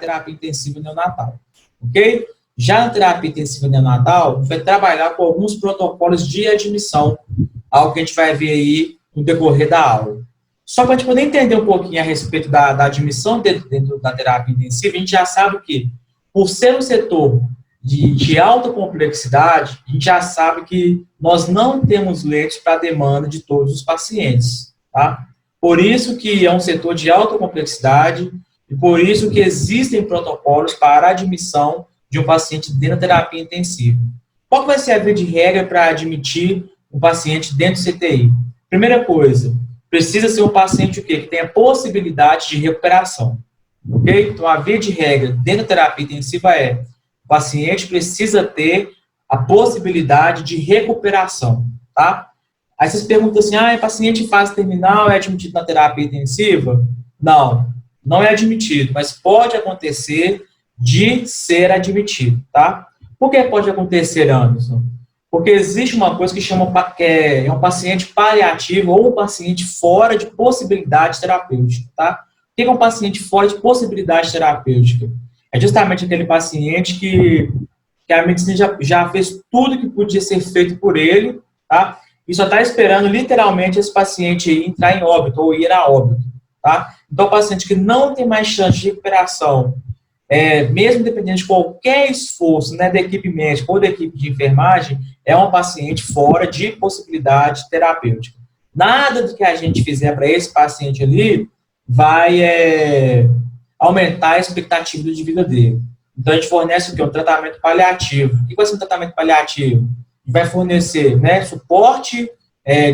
terapia intensiva neonatal, ok? Já na terapia intensiva neonatal, a gente vai trabalhar com alguns protocolos de admissão, algo que a gente vai ver aí no decorrer da aula. Só para a gente poder entender um pouquinho a respeito da admissão dentro da terapia intensiva, a gente já sabe que, por ser um setor de alta complexidade, a gente já sabe que nós não temos leitos para a demanda de todos os pacientes, tá? Por isso que é um setor de alta complexidade e por isso que existem protocolos para a admissão de um paciente dentro da terapia intensiva. Qual que vai ser a via de regra para admitir um paciente dentro do CTI? Primeira coisa, precisa ser um paciente o quê? Que tenha possibilidade de recuperação, ok? Então, a via de regra dentro da terapia intensiva é o paciente precisa ter a possibilidade de recuperação, tá? Aí vocês perguntam assim, paciente em fase terminal é admitido na terapia intensiva? Não, não é admitido, mas pode acontecer de ser admitido, tá? Por que pode acontecer, Anderson? Porque existe uma coisa que chama que é um paciente paliativo ou um paciente fora de possibilidade terapêutica, tá? O que é um paciente fora de possibilidade terapêutica? É justamente aquele paciente que a medicina já fez tudo que podia ser feito por ele, tá? E só está esperando, literalmente, esse paciente entrar em óbito ou ir a óbito, tá? Então, o paciente que não tem mais chance de recuperação, mesmo dependendo de qualquer esforço, né, da equipe médica ou da equipe de enfermagem, é um paciente fora de possibilidade terapêutica. Nada do que a gente fizer para esse paciente ali vai aumentar a expectativa de vida dele. Então, a gente fornece o quê? Um tratamento paliativo. O que vai ser um tratamento paliativo? Vai fornecer, né, suporte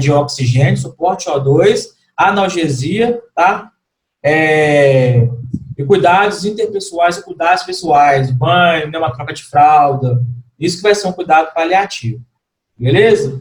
de oxigênio, suporte O2, analgesia, tá? E cuidados interpessoais e cuidados pessoais, banho, né, uma troca de fralda. Isso que vai ser um cuidado paliativo. Beleza?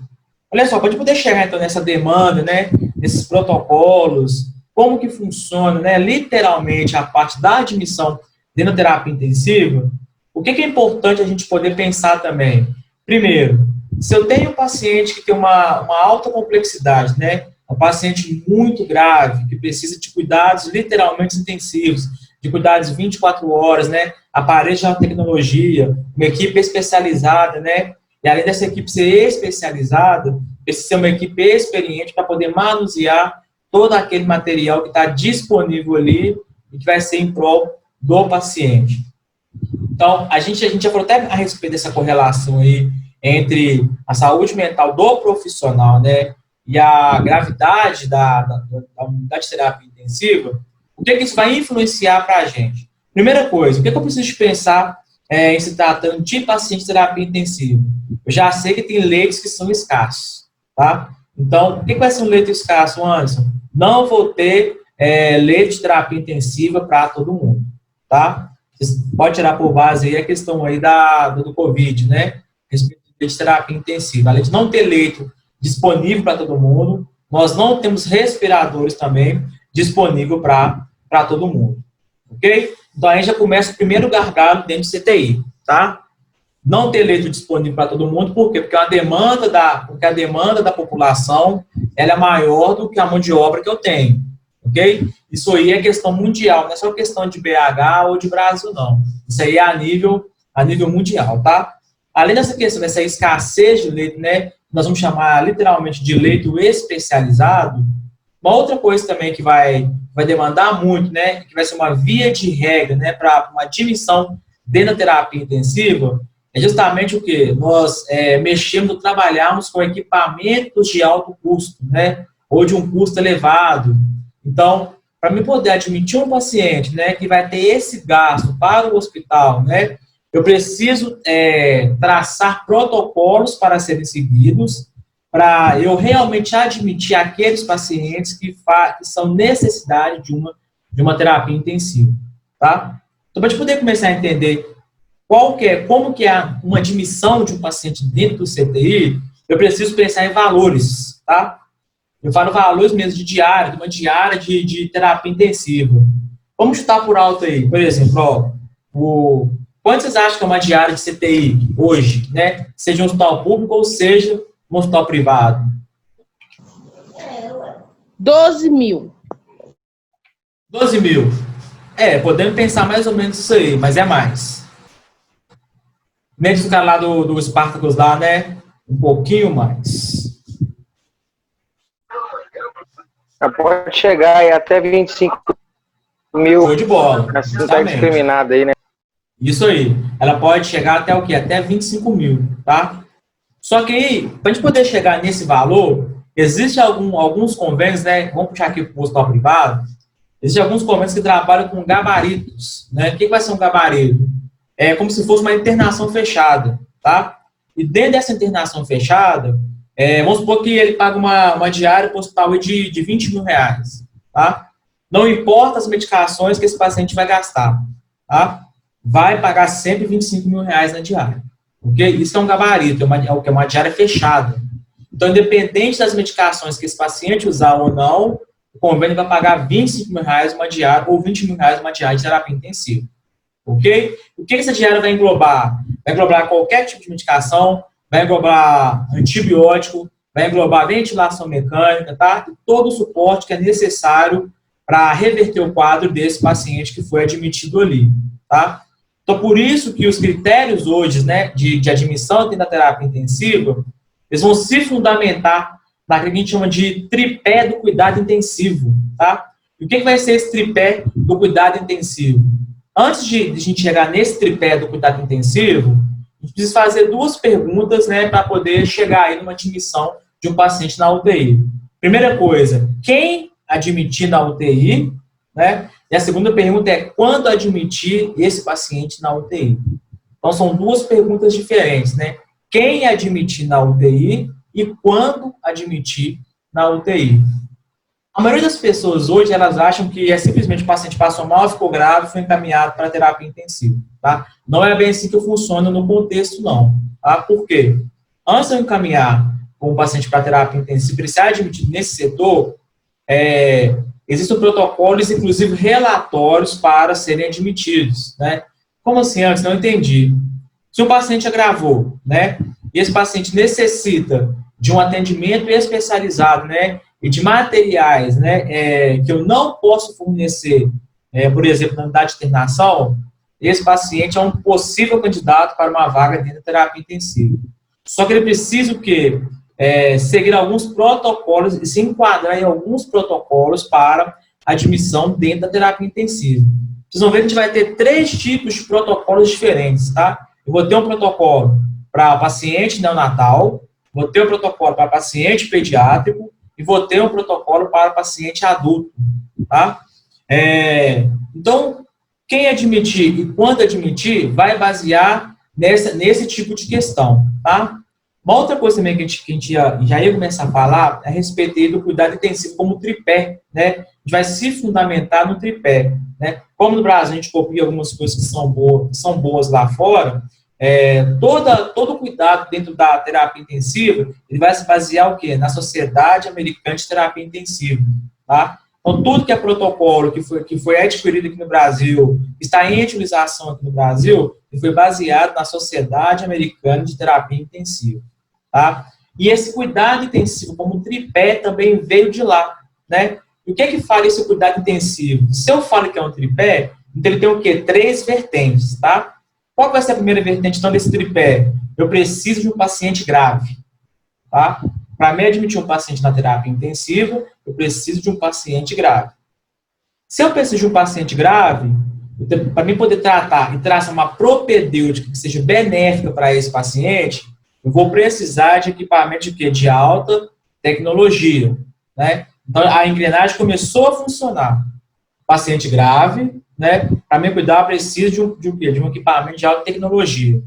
Olha só, para a gente poder chegar, então, nessa demanda, né, nesses protocolos, como que funciona, né, literalmente, a parte da admissão dentro da terapia intensiva, o que é importante a gente poder pensar também? Primeiro, se eu tenho um paciente que tem uma alta complexidade, né, um paciente muito grave, que precisa de cuidados literalmente intensivos, de cuidados 24 horas, né, aparelhos de alta tecnologia, uma equipe especializada, né, e além dessa equipe ser especializada, precisa ser uma equipe experiente para poder manusear todo aquele material que está disponível ali e que vai ser em prol do paciente. Então, a gente já falou até a respeito dessa correlação aí entre a saúde mental do profissional, né, e a gravidade da unidade de terapia intensiva. O que isso vai influenciar para a gente? Primeira coisa, o que eu preciso pensar em se tratando de paciente de terapia intensiva? Eu já sei que tem leitos que são escassos, tá? Então, o que vai ser um leito escasso, Anderson? Não vou ter leito de terapia intensiva para todo mundo, tá? Você pode tirar por base aí a questão aí do Covid, né? Respeito de terapia intensiva. Além de não ter leito disponível para todo mundo, nós não temos respiradores também disponível para todo mundo, ok? Então, aí já começa o primeiro gargalo dentro do CTI, tá? Não ter leito disponível para todo mundo, por quê? Porque a demanda da população ela é maior do que a mão de obra que eu tenho, ok? Isso aí é questão mundial, não é só questão de BH ou de Brasil, não. Isso aí é a nível mundial, tá? Além dessa questão, dessa escassez de leito, né, nós vamos chamar literalmente de leito especializado, uma outra coisa também que vai demandar muito, né, que vai ser uma via de regra, né, para uma admissão dentro da terapia intensiva, é justamente o que? Nós mexemos, trabalhamos com equipamentos de alto custo, né, ou de um custo elevado. Então, para mim poder admitir um paciente, né, que vai ter esse gasto para o hospital, né, eu preciso traçar protocolos para serem seguidos, para eu realmente admitir aqueles pacientes que são necessidade de uma terapia intensiva, tá? Então, para a gente poder começar a entender como que é uma admissão de um paciente dentro do CTI, eu preciso pensar em valores, tá? Eu falo valores mesmo de uma diária de terapia intensiva. Vamos chutar por alto aí, por exemplo, quanto vocês acham que é uma diária de CTI hoje, né? Seja um hospital público ou seja um hospital privado? 12 mil. 12 mil. Podemos pensar mais ou menos isso aí, mas é mais. Nem do cara lá do Spartacus lá, né? Um pouquinho mais. Pode chegar aí até 25 mil. Show de bola. Assim não tá discriminado aí, né? Isso aí. Ela pode chegar até o quê? Até 25 mil, tá? Só que aí, para a gente poder chegar nesse valor, existem alguns convênios, né? Vamos puxar aqui para o hospital privado. Existem alguns convênios que trabalham com gabaritos, né? O que vai ser um gabarito? É como se fosse uma internação fechada, tá? E dentro dessa internação fechada, vamos supor que ele paga uma diária para o hospital de 20 mil reais, tá? Não importa as medicações que esse paciente vai gastar, tá? Vai pagar sempre 25 mil reais na diária, ok? Isso é um gabarito, é uma diária fechada. Então, independente das medicações que esse paciente usar ou não, o convênio vai pagar 25 mil reais uma diária ou 20 mil reais uma diária de terapia intensiva. Ok? O que essa diária vai englobar? Vai englobar qualquer tipo de medicação, vai englobar antibiótico, vai englobar ventilação mecânica, tá? E todo o suporte que é necessário para reverter o quadro desse paciente que foi admitido ali, tá? Então, por isso que os critérios hoje, né, de admissão dentro da terapia intensiva, eles vão se fundamentar naquilo que a gente chama de tripé do cuidado intensivo, tá? E o que vai ser esse tripé do cuidado intensivo? Antes de a gente chegar nesse tripé do cuidado intensivo, a gente precisa fazer duas perguntas, né, para poder chegar aí numa admissão de um paciente na UTI. Primeira coisa, quem admitir na UTI, né? E a segunda pergunta é quando admitir esse paciente na UTI. Então, são duas perguntas diferentes, né? Quem admitir na UTI e quando admitir na UTI. A maioria das pessoas hoje, elas acham que é simplesmente o paciente passou mal, ficou grave e foi encaminhado para terapia intensiva, tá? Não é bem assim que funciona no contexto, não, tá? Por quê? Antes de eu encaminhar um paciente para terapia intensiva, ele ser admitido nesse setor, existem protocolos, inclusive relatórios para serem admitidos, né? Como assim antes? Não entendi. Se o paciente agravou, né? E esse paciente necessita de um atendimento especializado, né? E de materiais, né? Que eu não posso fornecer, por exemplo, na unidade de internação, esse paciente é um possível candidato para uma vaga dentro da terapia intensiva. Só que ele precisa o quê? Seguir alguns protocolos e se enquadrar em alguns protocolos para admissão dentro da terapia intensiva. Vocês vão ver que a gente vai ter 3 tipos de protocolos diferentes, tá? Eu vou ter um protocolo para paciente neonatal, vou ter um protocolo para paciente pediátrico e vou ter um protocolo para paciente adulto, tá? Então, quem admitir e quando admitir vai basear nesse tipo de questão, tá? Uma outra coisa também que a gente já ia começar a falar é a respeito do cuidado intensivo como tripé, né? A gente vai se fundamentar no tripé, né? Como no Brasil a gente copia algumas coisas que são boas lá fora, todo cuidado dentro da terapia intensiva, ele vai se basear o quê? Na Sociedade Americana de Terapia Intensiva, tá? Então, tudo que é protocolo que foi adquirido aqui no Brasil, está em utilização aqui no Brasil, ele foi baseado na Sociedade Americana de Terapia Intensiva, tá? E esse cuidado intensivo como tripé também veio de lá, né? E o que é que fala esse cuidado intensivo? Se eu falo que é um tripé, então ele tem o quê? 3 vertentes, tá? Qual vai ser a primeira vertente, então, desse tripé? Eu preciso de um paciente grave, tá? Para me admitir um paciente na terapia intensiva, eu preciso de um paciente grave. Se eu preciso de um paciente grave, para mim poder tratar e traçar uma propedêutica que seja benéfica para esse paciente, eu vou precisar de equipamento de quê? De alta tecnologia, né? Então, a engrenagem começou a funcionar. Paciente grave, né? Para me cuidar, eu preciso de um equipamento de alta tecnologia.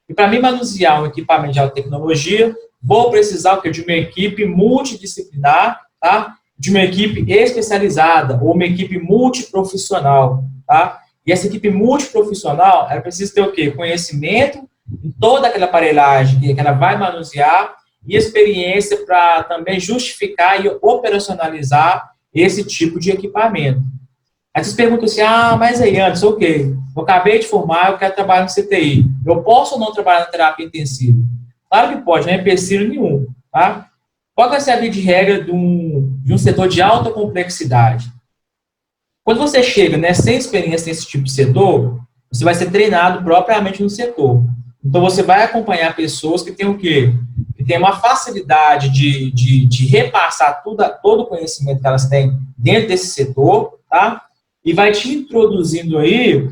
E para mim manusear um equipamento de alta tecnologia, vou precisar de uma equipe multidisciplinar, tá? De uma equipe especializada ou uma equipe multiprofissional, tá? E essa equipe multiprofissional, ela precisa ter o quê? Conhecimento em toda aquela aparelhagem que ela vai manusear e experiência para também justificar e operacionalizar esse tipo de equipamento. Aí vocês perguntam assim, mas aí antes, ok, eu acabei de formar, eu quero trabalhar no CTI. Eu posso ou não trabalhar na terapia intensiva? Claro que pode, não é empecilho nenhum, tá? Qual vai ser a via de regra de um setor de alta complexidade? Quando você chega, né, sem experiência nesse tipo de setor, você vai ser treinado propriamente no setor. Então, você vai acompanhar pessoas que têm o quê? Que têm uma facilidade de repassar todo o conhecimento que elas têm dentro desse setor, tá? E vai te introduzindo aí,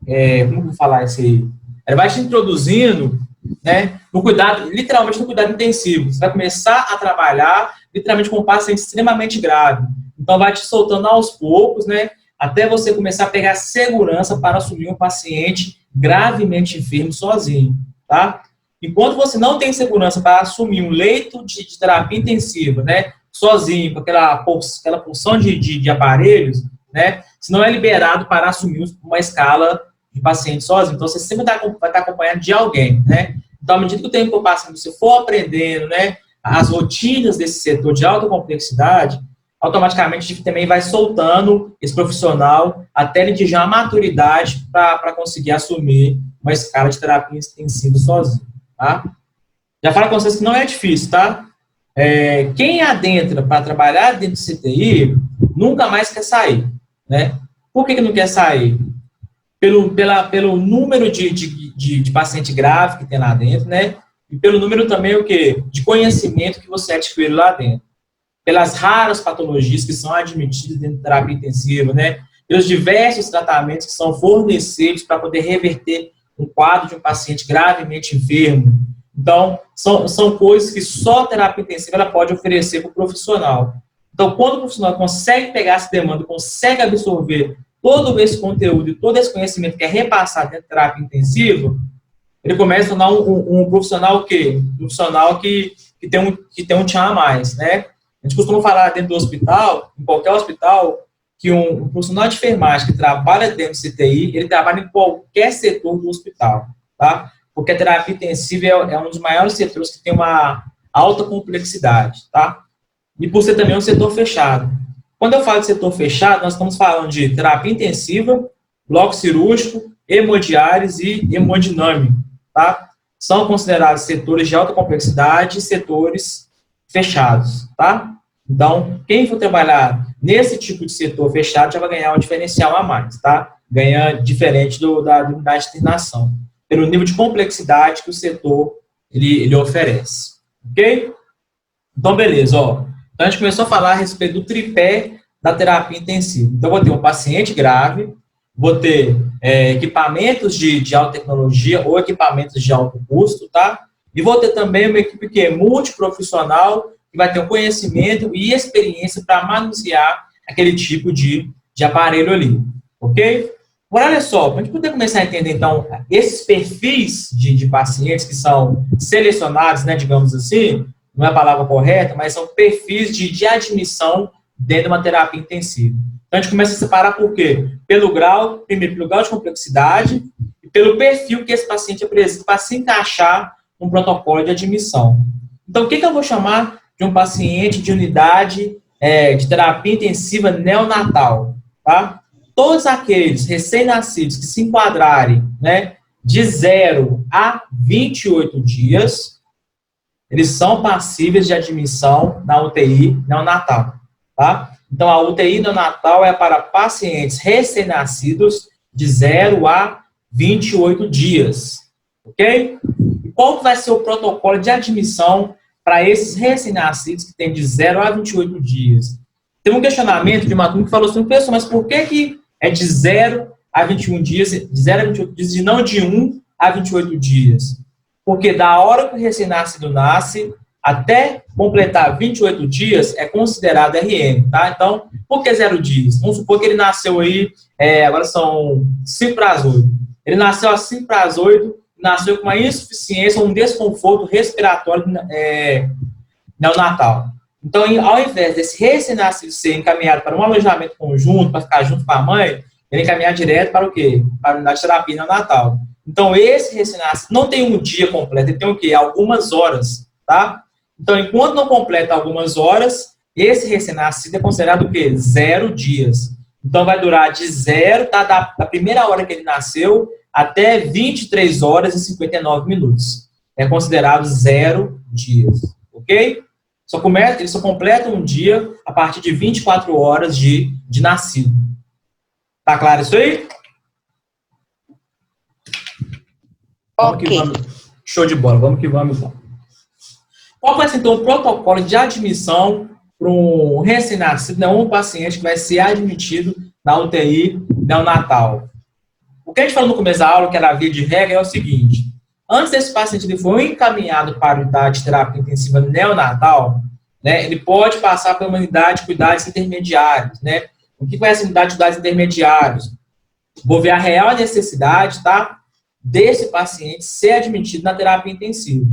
como eu vou falar isso aí? Ela vai te introduzindo, né, no cuidado, literalmente no cuidado intensivo. Você vai começar a trabalhar, literalmente, com um paciente extremamente grave. Então, vai te soltando aos poucos, né, até você começar a pegar segurança para assumir um paciente gravemente enfermo sozinho, tá? Enquanto você não tem segurança para assumir um leito de terapia intensiva, né, sozinho, com aquela porção de aparelhos, né, você não é liberado para assumir uma escala de paciente sozinho. Então, você sempre vai estar acompanhado de alguém, né? Então, à medida que o tempo for passando, você for aprendendo, né, as rotinas desse setor de alta complexidade, automaticamente a gente também vai soltando esse profissional até ele atingir a maturidade para conseguir assumir uma escala de terapia intensiva sozinho, tá? Já falo com vocês que não é difícil, tá? Quem adentra para trabalhar dentro do CTI nunca mais quer sair, né? Por que não quer sair? Pelo número de paciente grave que tem lá dentro, né? E pelo número também o quê? De conhecimento que você adquire lá dentro. Pelas raras patologias que são admitidas dentro da terapia intensiva, né? Pelos diversos tratamentos que são fornecidos para poder reverter um quadro de um paciente gravemente enfermo. Então, são coisas que só a terapia intensiva ela pode oferecer para o profissional. Então, quando o profissional consegue pegar essa demanda, consegue absorver todo esse conteúdo e todo esse conhecimento que é repassado dentro da terapia intensiva, ele começa a tornar um profissional o quê? Um profissional que tem um tchan a mais, né? A gente costuma falar dentro do hospital, em qualquer hospital, que um profissional de enfermagem que trabalha dentro do CTI, ele trabalha em qualquer setor do hospital, tá? Porque a terapia intensiva é um dos maiores setores que tem uma alta complexidade, tá? E por ser também um setor fechado. Quando eu falo de setor fechado, nós estamos falando de terapia intensiva, bloco cirúrgico, hemodiálise e hemodinâmica, tá? São considerados setores de alta complexidade e setores fechados, tá? Então, quem for trabalhar nesse tipo de setor fechado já vai ganhar um diferencial a mais, tá? Ganha diferente da unidade de internação, pelo nível de complexidade que o setor ele oferece, ok? Então, beleza, ó. Então, a gente começou a falar a respeito do tripé da terapia intensiva. Então, vou ter um paciente grave, vou ter equipamentos de alta tecnologia ou equipamentos de alto custo, tá? E vou ter também uma equipe que é multiprofissional, que vai ter um conhecimento e experiência para manusear aquele tipo de aparelho ali, ok? Agora, olha só, para a gente poder começar a entender, então, esses perfis de pacientes que são selecionados, né, digamos assim, não é a palavra correta, mas são perfis de admissão dentro de uma terapia intensiva. Então, a gente começa a separar por quê? Primeiro, pelo grau de complexidade e pelo perfil que esse paciente apresenta para se encaixar num protocolo de admissão. Então, o que eu vou chamar de um paciente de unidade de terapia intensiva neonatal, tá? Todos aqueles recém-nascidos que se enquadrarem, né, de 0 a 28 dias, eles são passíveis de admissão na UTI neonatal, tá? Então, a UTI neonatal é para pacientes recém-nascidos de 0 a 28 dias, ok? E qual vai ser o protocolo de admissão para esses recém-nascidos que têm de 0 a 28 dias? Tem um questionamento de uma turma que falou assim, pessoal, mas por que é de 0 a 21 dias, de 0 a 28 dias e não de 1 a 28 dias? Porque da hora que o recém-nascido nasce até completar 28 dias é considerado RM, tá? Então, por que 0 dias? Vamos supor que ele nasceu aí, agora são 5 para as 8. Ele nasceu às 5 para as 8, nasceu com uma insuficiência, um desconforto respiratório neonatal. Então, ao invés desse recém-nascido ser encaminhado para um alojamento conjunto, para ficar junto com a mãe, ele é encaminhado direto para o quê? Para a unidade de terapia neonatal. Então, esse recém-nascido não tem um dia completo, ele tem o quê? Algumas horas, tá? Então, enquanto não completa algumas horas, esse recém-nascido é considerado o quê? 0 dias. Então, vai durar de 0, tá? Da primeira hora que ele nasceu até 23 horas e 59 minutos. É considerado 0 dias, ok? Ele só completa um dia a partir de 24 horas de nascido. Tá claro isso aí? Vamos que vamos. Show de bola, vamos que vamos então. Qual vai ser então o protocolo de admissão para um recém-nascido, um paciente que vai ser admitido na UTI neonatal? O que a gente falou no começo da aula, que era a via de regra, é o seguinte: antes desse paciente ele for encaminhado para a unidade de terapia intensiva neonatal, né, ele pode passar para uma unidade de cuidados intermediários, né? O que vai ser a unidade de cuidados intermediários? Vou ver a real necessidade, tá, desse paciente ser admitido na terapia intensiva.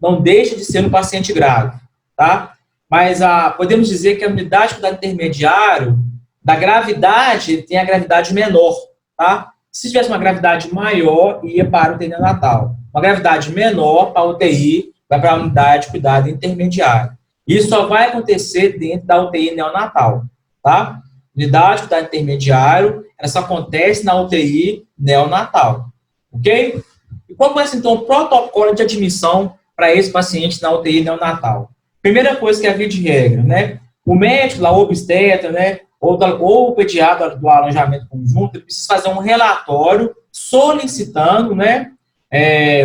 Não deixa de ser um paciente grave, tá? Mas podemos dizer que a unidade de cuidado intermediário, da gravidade, ele tem a gravidade menor, tá? Se tivesse uma gravidade maior, ia para o UTI neonatal. Uma gravidade menor para a UTI, vai para a unidade de cuidado intermediário. Isso só vai acontecer dentro da UTI neonatal, tá? Unidade de cuidado intermediário, ela só acontece na UTI neonatal, ok? E qual vai ser, então, o protocolo de admissão para esse paciente na UTI neonatal? Primeira coisa que é a via de regra, né? O médico, lá, o obstetra, né? Ou o pediatra do alojamento conjunto, ele precisa fazer um relatório solicitando, né,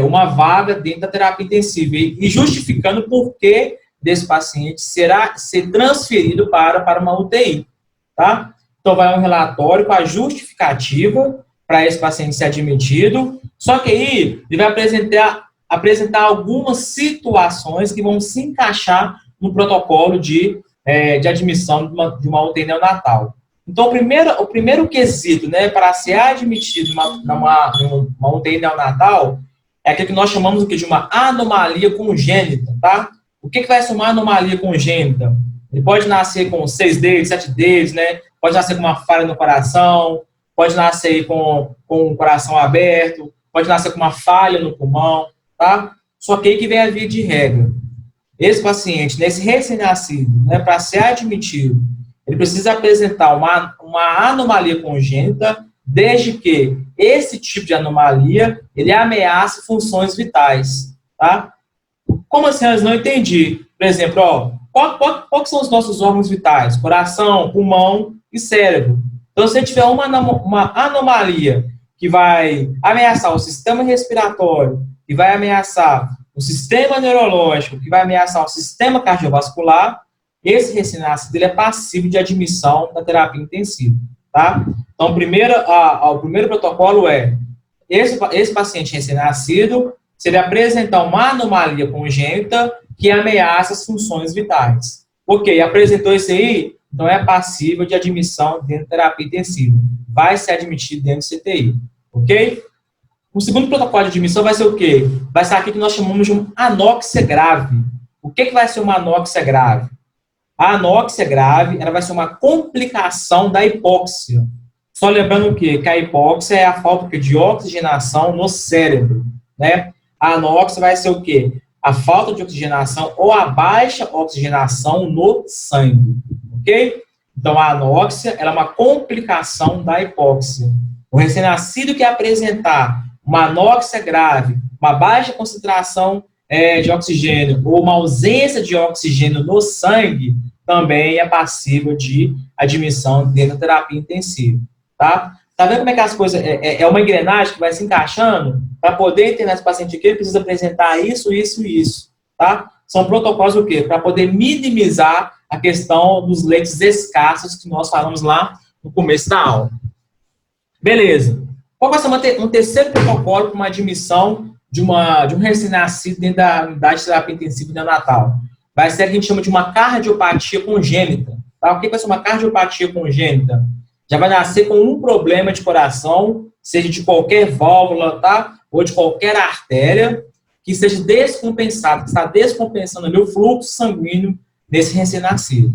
uma vaga dentro da terapia intensiva e justificando por que desse paciente ser transferido para uma UTI, tá? Então, vai um relatório com a justificativa para esse paciente ser admitido, só que aí ele vai apresentar algumas situações que vão se encaixar no protocolo de admissão de uma UTI neonatal. Então, o primeiro quesito, né, para ser admitido numa UTI neonatal é aquilo que nós chamamos de uma anomalia congênita, tá? O que vai ser uma anomalia congênita? Ele pode nascer com 6 dedos, 7 dedos, né? Pode nascer com uma falha no coração, pode nascer com o coração aberto, pode nascer com uma falha no pulmão, tá? Só que aí que vem a via de regra. Esse paciente, nesse recém-nascido, né, para ser admitido, ele precisa apresentar uma anomalia congênita, desde que esse tipo de anomalia, ele ameace funções vitais, tá? Como assim? Eu não entendi. Por exemplo, ó, quais são os nossos órgãos vitais? Coração, pulmão e cérebro. Então, se tiver uma anomalia que vai ameaçar o sistema respiratório, que vai ameaçar o sistema neurológico, que vai ameaçar o sistema cardiovascular, esse recém-nascido ele é passível de admissão na terapia intensiva, tá? Então, o primeiro protocolo é esse paciente recém-nascido, se ele apresentar uma anomalia congênita que ameaça as funções vitais. Ok, apresentou isso aí, então é passível de admissão dentro da terapia intensiva. Vai ser admitido dentro do CTI, ok? O segundo protocolo de admissão vai ser o quê? Vai ser aquilo que nós chamamos de uma anóxia grave. O que vai ser uma anóxia grave? A anóxia grave, ela vai ser uma complicação da hipóxia. Só lembrando o quê? Que a hipóxia é a falta de oxigenação no cérebro, né? A anóxia vai ser o quê? A falta de oxigenação ou a baixa oxigenação no sangue, ok? Então, a anóxia, ela é uma complicação da hipóxia. O recém-nascido que apresentar uma anóxia grave, uma baixa concentração de oxigênio ou uma ausência de oxigênio no sangue, também é passível de admissão dentro da terapia intensiva, tá? Tá vendo como é que as coisas... É uma engrenagem que vai se encaixando para poder internar esse paciente aqui, ele precisa apresentar isso, isso e isso, tá? São protocolos o quê? Para poder minimizar a questão dos leitos escassos que nós falamos lá no começo da aula. Beleza. Qual vai ser um terceiro protocolo para uma admissão de um recém-nascido dentro da unidade de terapia intensiva neonatal? Vai ser o que a gente chama de uma cardiopatia congênita. Tá? O que vai ser uma cardiopatia congênita? Já vai nascer com um problema de coração, seja de qualquer válvula, tá? Ou de qualquer artéria, que seja descompensado, que está descompensando ali o fluxo sanguíneo desse recém-nascido.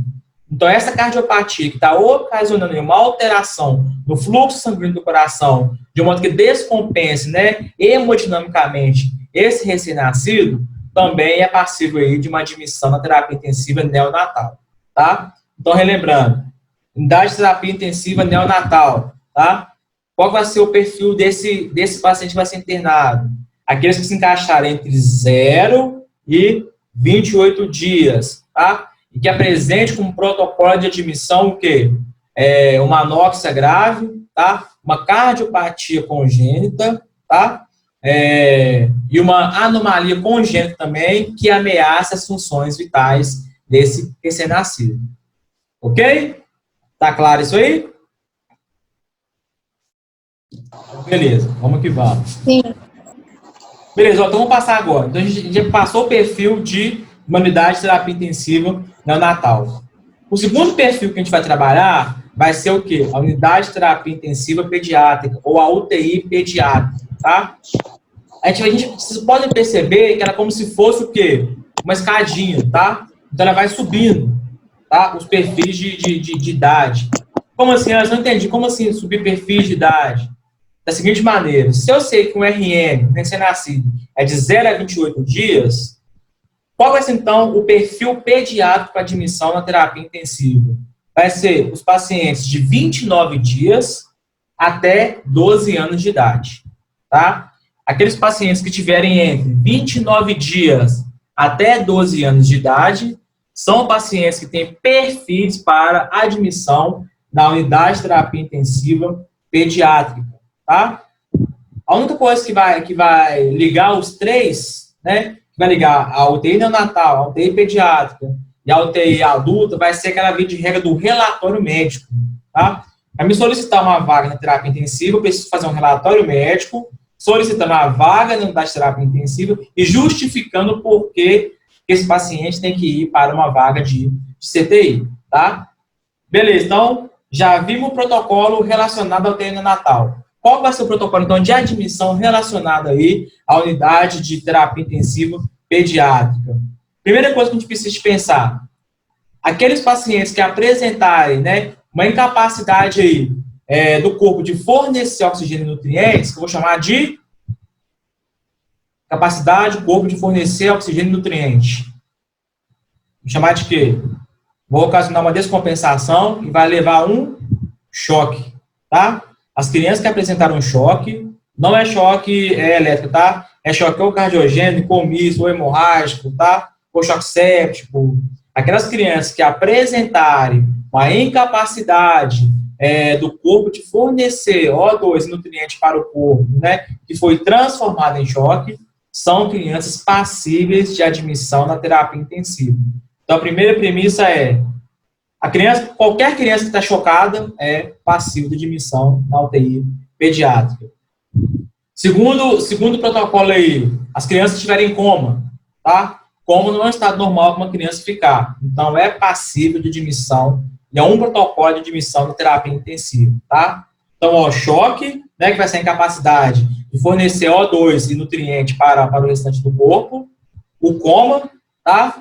Então, essa cardiopatia que está ocasionando uma alteração no fluxo sanguíneo do coração, de modo que descompense, né, hemodinamicamente esse recém-nascido, também é passível aí de uma admissão na terapia intensiva neonatal, tá? Então, relembrando, unidade de terapia intensiva neonatal, tá? Qual vai ser o perfil desse paciente que vai ser internado? Aqueles que se encaixarem entre 0 e 28 dias. tá? E que apresente como protocolo de admissão o quê? Uma anóxia grave, tá? Uma cardiopatia congênita, tá? E uma anomalia congênita também que ameaça as funções vitais desse recém-nascido. Ok? Tá claro isso aí? Beleza, vamos que vamos. Sim. Beleza, então vamos passar agora. Então a gente já passou o perfil de uma unidade de terapia intensiva neonatal. O segundo perfil que a gente vai trabalhar vai ser o quê? A unidade de terapia intensiva pediátrica, ou a UTI pediátrica, tá? Vocês podem perceber que ela é como se fosse o quê? Uma escadinha, tá? Então ela vai subindo, tá? Os perfis de idade. Como assim? Eu não entendi. Como assim subir perfis de idade? Da seguinte maneira, se eu sei que um RM, recém-nascido, é de 0 a 28 dias, qual vai ser, então, o perfil pediátrico para admissão na terapia intensiva? Vai ser os pacientes de 29 dias até 12 anos de idade, tá? Aqueles pacientes que tiverem entre 29 dias até 12 anos de idade são pacientes que têm perfis para admissão na unidade de terapia intensiva pediátrica, tá? A única coisa que vai ligar os três, né, que vai ligar a UTI neonatal, a UTI pediátrica e a UTI adulta, vai ser aquela via de regra do relatório médico, tá? Para me solicitar uma vaga na terapia intensiva, eu preciso fazer um relatório médico, solicitando a vaga na unidade de terapia intensiva e justificando por que esse paciente tem que ir para uma vaga de CTI, tá? Beleza, então, já vimos o protocolo relacionado ao UTI neonatal. Qual vai ser o protocolo, então, de admissão relacionado aí à unidade de terapia intensiva pediátrica? Primeira coisa que a gente precisa pensar, aqueles pacientes que apresentarem, né, uma incapacidade aí, do corpo de fornecer oxigênio e nutrientes, que eu vou chamar de capacidade do corpo de fornecer oxigênio e nutrientes. Vou chamar de quê? Vou ocasionar uma descompensação e vai levar a um choque, tá? As crianças que apresentaram choque, não é choque elétrico, tá? É choque ou cardiogênico, ou misto, ou hemorrágico, tá? Ou choque séptico. Aquelas crianças que apresentarem uma incapacidade do corpo de fornecer O2, nutriente para o corpo, né? Que foi transformado em choque, são crianças passíveis de admissão na terapia intensiva. Então, a primeira premissa é qualquer criança que está chocada é passível de admissão na UTI pediátrica. Segundo protocolo aí, as crianças estiverem em coma, tá? Coma não é um estado normal para uma criança ficar. Então, é passível de admissão e é um protocolo de admissão na terapia intensiva, tá? Então, ó, choque, né, que vai ser a incapacidade de fornecer O2 e nutriente para o restante do corpo. O coma, tá?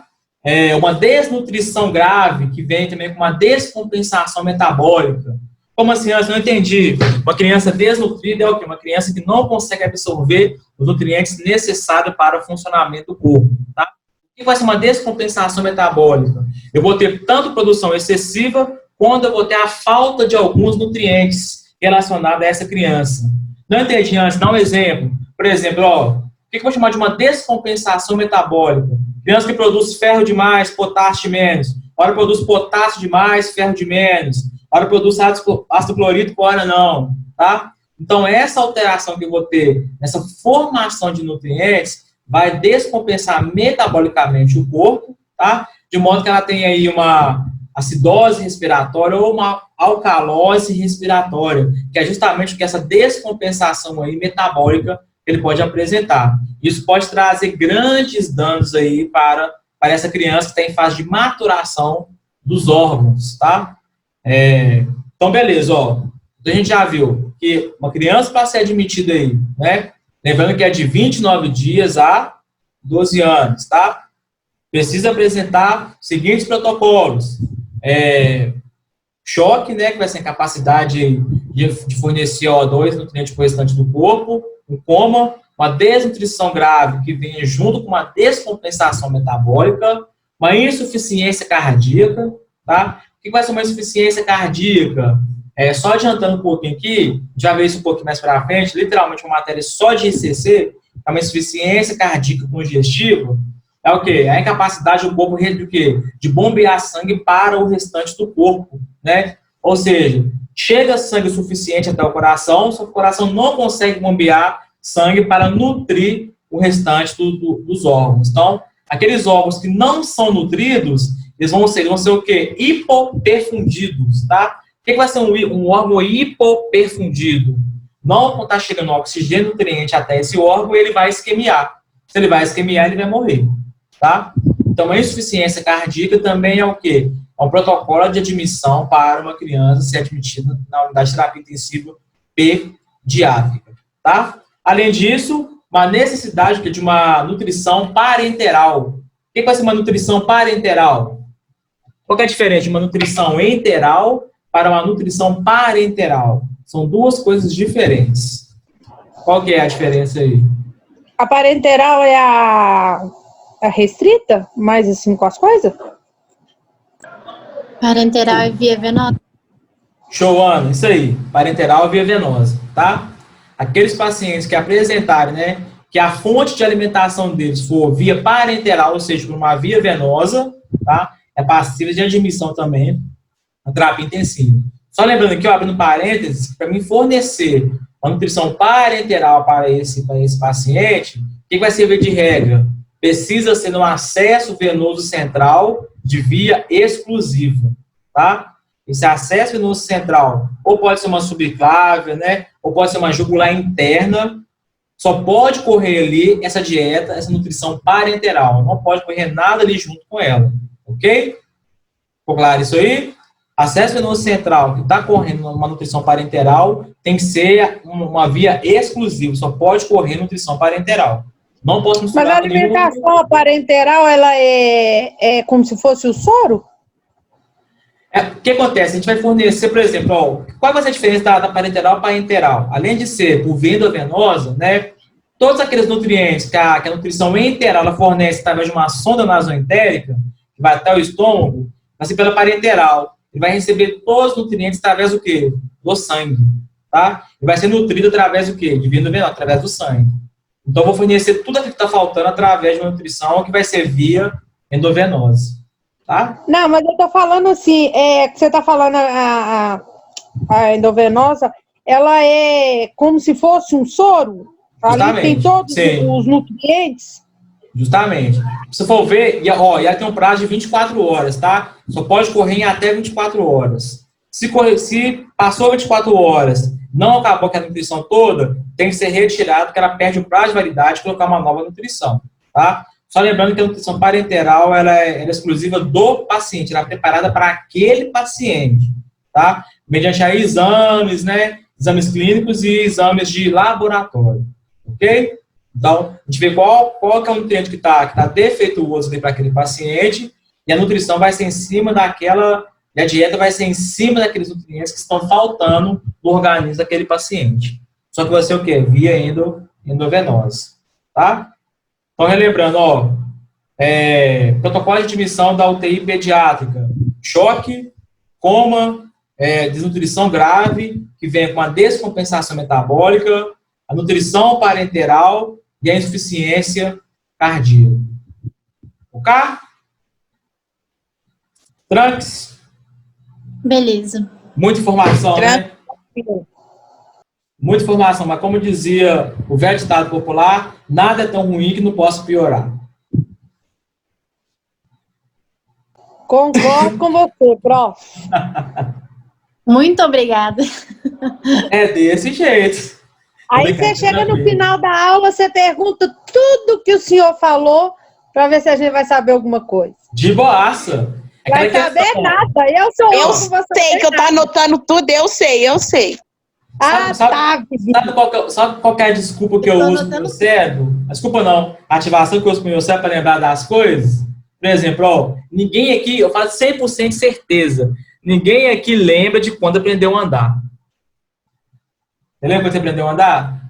Uma desnutrição grave, que vem também com uma descompensação metabólica. Como assim? Eu não entendi. Uma criança desnutrida é o quê? Uma criança que não consegue absorver os nutrientes necessários para o funcionamento do corpo. Tá? O que vai ser uma descompensação metabólica? Eu vou ter tanto produção excessiva, quanto eu vou ter a falta de alguns nutrientes relacionados a essa criança. Não entendi antes, dá um exemplo. Por exemplo, ó, o que eu vou chamar de uma descompensação metabólica? Criança que produz ferro demais, potássio de menos. Hora produz potássio demais, ferro de menos. Hora produz ácido clorídrico, hora não. Tá? Então, essa alteração que eu vou ter, essa formação de nutrientes, vai descompensar metabolicamente o corpo, tá? De modo que ela tenha aí uma acidose respiratória ou uma alcalose respiratória, que é justamente o que essa descompensação aí metabólica ele pode apresentar. Isso pode trazer grandes danos aí para essa criança que está em fase de maturação dos órgãos, tá? Então, beleza, ó. Então, a gente já viu que uma criança para ser admitida aí, né? Lembrando que é de 29 dias a 12 anos, tá? Precisa apresentar os seguintes protocolos. Choque, né? Que vai ser a capacidade de fornecer O2, nutriente para o restante do corpo. Um coma, uma desnutrição grave que vem junto com uma descompensação metabólica, uma insuficiência cardíaca, tá? O que vai ser uma insuficiência cardíaca? Só adiantando um pouquinho aqui, já veio isso um pouquinho mais para frente, literalmente uma matéria só de ICC, é uma insuficiência cardíaca congestiva, É o quê? É a incapacidade do corpo de quê? De bombear sangue para o restante do corpo, né? Ou seja, chega sangue suficiente até o coração, só que o coração não consegue bombear sangue para nutrir o restante dos órgãos. Então, aqueles órgãos que não são nutridos, eles vão ser o quê? Hipoperfundidos, tá? O que vai ser um órgão hipoperfundido? Não está chegando oxigênio nutriente até esse órgão, ele vai isquemiar. Se ele vai isquemiar, ele vai morrer, tá? Então, a insuficiência cardíaca também é o quê? É um protocolo de admissão para uma criança ser admitida na unidade de terapia intensiva pediátrica, tá? Além disso, uma necessidade de uma nutrição parenteral. O que vai ser uma nutrição parenteral? Qual que é a diferença de uma nutrição enteral para uma nutrição parenteral? São duas coisas diferentes. Qual que é a diferença aí? A parenteral é a restrita? Mais assim com as coisas? Parenteral é via venosa. Show, Ana. Isso aí. Parenteral é via venosa, tá? Aqueles pacientes que apresentarem, né, que a fonte de alimentação deles for via parenteral, ou seja, por uma via venosa, tá? É passível de admissão também na terapia intensiva. Só lembrando aqui, ó, abrindo parênteses, para mim fornecer uma nutrição parenteral para esse paciente, o que vai servir de regra? Precisa ser no acesso venoso central de via exclusiva, tá? Esse acesso venoso central, ou pode ser uma subclávia, né? Ou pode ser uma jugular interna. Só pode correr ali essa dieta, essa nutrição parenteral. Não pode correr nada ali junto com ela, ok? Ficou claro isso aí? Acesso venoso central que está correndo uma nutrição parenteral tem que ser uma via exclusiva, só pode correr nutrição parenteral. Não posso misturar. Mas a alimentação parenteral, ela é como se fosse o soro? O que acontece? A gente vai fornecer, por exemplo, ó, qual vai ser a diferença da parenteral para a enteral? Além de ser por via venosa, né, todos aqueles nutrientes que a nutrição enteral ela fornece através de uma sonda nasoentérica, que vai até o estômago, vai ser pela parenteral. Ele vai receber todos os nutrientes através do quê? Do sangue, tá? Ele vai ser nutrido através do quê? De via venosa, através do sangue. Então, eu vou fornecer tudo aquilo que está faltando através de uma nutrição que vai ser via endovenosa, tá? Não, mas eu tô falando assim, que você tá falando a endovenosa, ela é como se fosse um soro? Justamente, ali tem todos os nutrientes? Justamente. Se for ver, e ela tem um prazo de 24 horas, tá? Só pode correr em até 24 horas. Se passou 24 horas, não acabou com a nutrição toda, tem que ser retirado, porque ela perde o prazo de validade e colocar uma nova nutrição, tá? Só lembrando que a nutrição parenteral ela é exclusiva do paciente, ela é preparada para aquele paciente, tá? Mediante aí exames, né? Exames clínicos e exames de laboratório, ok? Então, a gente vê qual que é o nutriente que está defeituoso para aquele paciente e a nutrição vai ser em cima daquela, e a dieta vai ser em cima daqueles nutrientes que estão faltando no organismo daquele paciente. Só que vai ser o quê? Via endovenosa, tá? Então, relembrando, protocolo de admissão da UTI pediátrica, choque, coma, desnutrição grave, que vem com a descompensação metabólica, a nutrição parenteral e a insuficiência cardíaca. Ok? Tranques? Beleza. Muita informação, né? Muita informação, mas como dizia o velho ditado popular, nada é tão ruim que não possa piorar. Concordo com você, prof. Muito obrigada. É desse jeito. Aí você chega no final da aula, você pergunta tudo que o senhor falou para ver se a gente vai saber alguma coisa. De boaça. Vai saber nada. Eu sei que eu tô anotando tudo, eu sei. Sabe qual que é a desculpa que eu uso pro meu cérebro? Desculpa não. A ativação que eu uso pro meu cérebro para lembrar das coisas. Por exemplo, ninguém aqui, eu faço 100% de certeza, ninguém aqui lembra de quando aprendeu a andar. Você lembra quando você aprendeu a andar?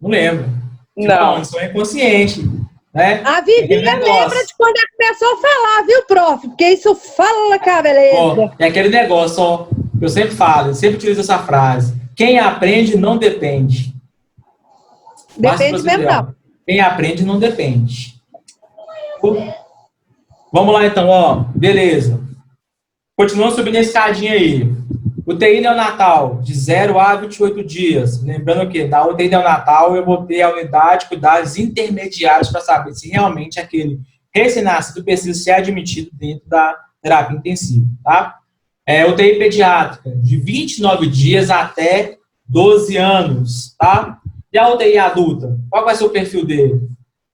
Não lembro. Não. Isso é inconsciente. Né? A Vivinha lembra de quando ela começou a falar, viu, prof? Porque isso fala, cara, beleza. É aquele negócio, que eu sempre falo, eu sempre utilizo essa frase. Quem aprende não depende. Depende mesmo, não. Quem aprende não depende. Vamos lá, então, ó. Beleza. Continuando subindo a escadinha aí. UTI neonatal, de 0 a 28 dias. Lembrando que da UTI neonatal eu vou ter a unidade de cuidados intermediários para saber se realmente aquele recém-nascido precisa ser admitido dentro da terapia intensiva, tá? UTI pediátrica, de 29 dias até 12 anos, tá? E a UTI adulta, qual vai ser o perfil dele?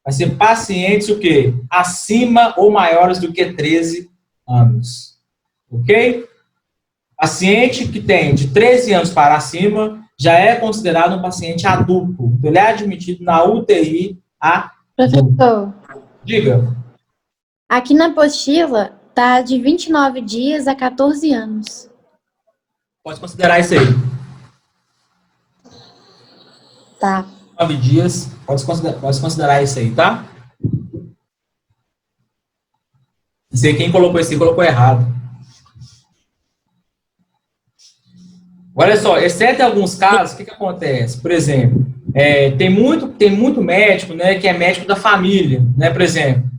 Vai ser pacientes o quê? Acima ou maiores do que 13 anos. Ok? Paciente que tem de 13 anos para cima já é considerado um paciente adulto. Ele é admitido na UTI adulta. Professor, Diga. aqui na apostila tá de 29 dias a 14 anos. Pode considerar isso aí. Tá. 9 dias, pode considerar isso aí, tá? Não sei quem colocou isso aí, colocou errado. Olha só, exceto em alguns casos, o que acontece? Por exemplo, tem muito médico, né, que é médico da família, né? Por exemplo,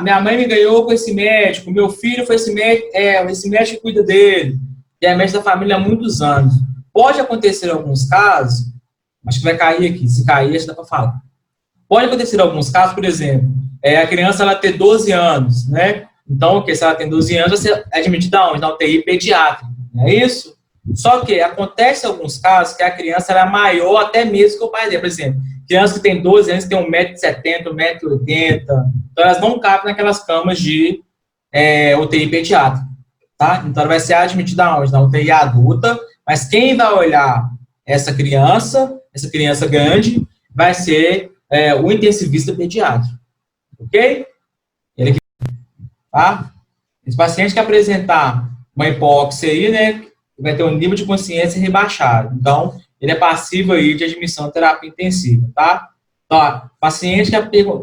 minha mãe me ganhou com esse médico, meu filho foi esse médico que cuida dele, e é médico da família há muitos anos. Pode acontecer em alguns casos, acho que vai cair aqui, se cair, acho que dá para falar. Pode acontecer em alguns casos, por exemplo, a criança ela ter 12 anos, né? Então, se ela tem 12 anos, você é admitida aonde? Na UTI pediátrica, não é isso? Só que acontece em alguns casos que a criança era maior até mesmo que o pai dele. Por exemplo, criança que tem 12 anos tem 1,70 m, 1,80 m, então elas não cabem naquelas camas de UTI pediátrica, tá? Então ela vai ser admitida aonde? Na UTI adulta, mas quem vai olhar essa criança grande, vai ser o intensivista pediátrico, ok? Tá? Esse paciente que apresentar uma hipóxia aí, né, vai ter um nível de consciência rebaixado. Então, ele é passivo aí de admissão à terapia intensiva, tá? Então, paciente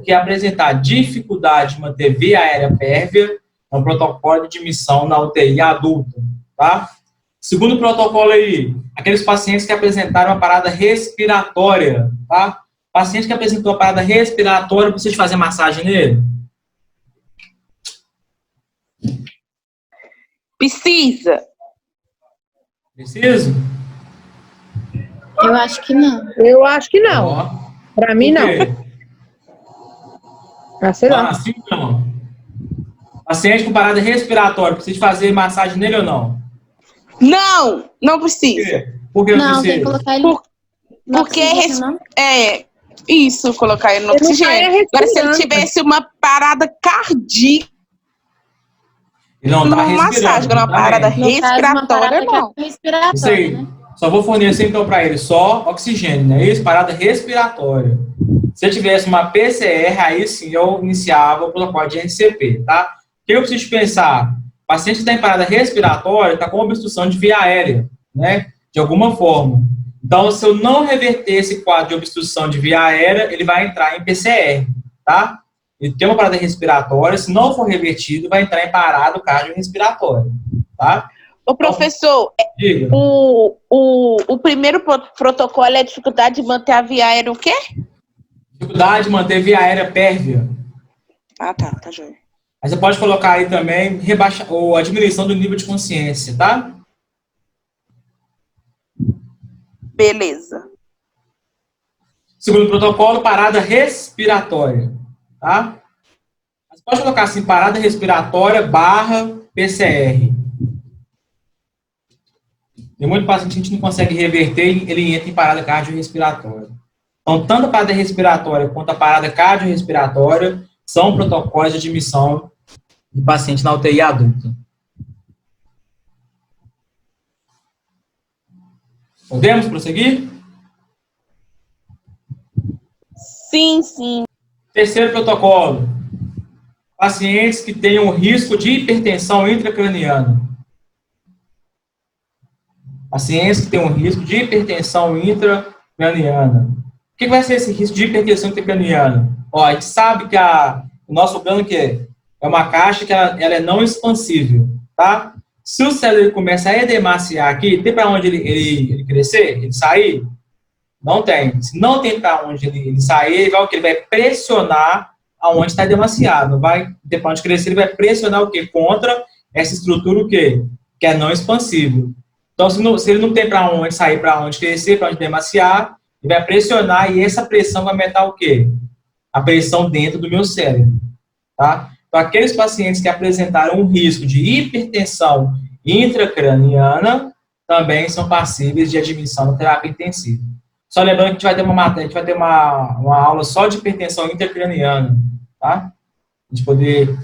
que apresentar dificuldade de manter via aérea pérvia, é um protocolo de admissão na UTI adulta, tá? Segundo protocolo aí, aqueles pacientes que apresentaram uma parada respiratória, tá? Paciente que apresentou uma parada respiratória, precisa de fazer massagem nele? Precisa. Preciso? Eu acho que não. Eu acho que não. Para mim, não. Sei lá. Assim não. Paciente com parada respiratória, precisa de fazer massagem nele ou não? Não, não precisa. Por que Não, precisa? tem que colocar ele no Porque oxigênio, não? isso, colocar ele no Ele não oxigênio. tá Agora, se ele respirando. tivesse uma parada cardíaca, Ele não tá uma respirando. massagem, uma parada No caso, uma respiratória, parada não. respiratória, Isso aí. né? Só vou fornecer então para ele só oxigênio, não é isso? Parada respiratória. Se eu tivesse uma PCR, aí sim eu iniciava o protocolo de RCP, tá? O que eu preciso pensar? O paciente que está em parada respiratória está com obstrução de via aérea, né? De alguma forma. Então, se eu não reverter esse quadro de obstrução de via aérea, ele vai entrar em PCR, tá? Ele tem uma parada respiratória, se não for revertido, vai entrar em parada cardiorrespiratória, tá? Ô, professor, Diga. o primeiro protocolo é a dificuldade de manter a via aérea o quê? Dificuldade de manter via aérea pérvia. Ah, tá joia. Aí você pode colocar aí também ou a diminuição do nível de consciência, tá? Beleza. Segundo protocolo, parada respiratória, tá? Você pode colocar assim, parada respiratória / PCR. Tem muito paciente que a gente não consegue reverter, ele entra em parada cardiorrespiratória. Então, tanto a parada respiratória quanto a parada cardiorrespiratória são protocolos de admissão de paciente na UTI adulta. Podemos prosseguir? Sim. Terceiro protocolo. Pacientes que tenham risco de hipertensão intracraniana. Pacientes que tenham risco de hipertensão intracraniana. O que vai ser esse risco de hipertensão intracraniana? A gente sabe que o nosso crânio que é uma caixa que ela é não expansível, tá? Se o cérebro começa a edemaciar aqui, tem para onde ele crescer, ele sair? Não tem. Se não tem para onde ele sair, ele vai pressionar aonde está demasiado. Vai, depois de crescer, ele vai pressionar o quê? Contra essa estrutura o quê? Que é não expansível. Então, se ele não tem para onde sair, para onde crescer, para onde demasiar, ele vai pressionar e essa pressão vai aumentar o quê? A pressão dentro do meu cérebro. Tá? Então, aqueles pacientes que apresentaram um risco de hipertensão intracraniana também são passíveis de admissão na terapia intensiva. Só lembrando que a gente vai ter a gente vai ter uma aula só de hipertensão intracraniana, tá? A gente poder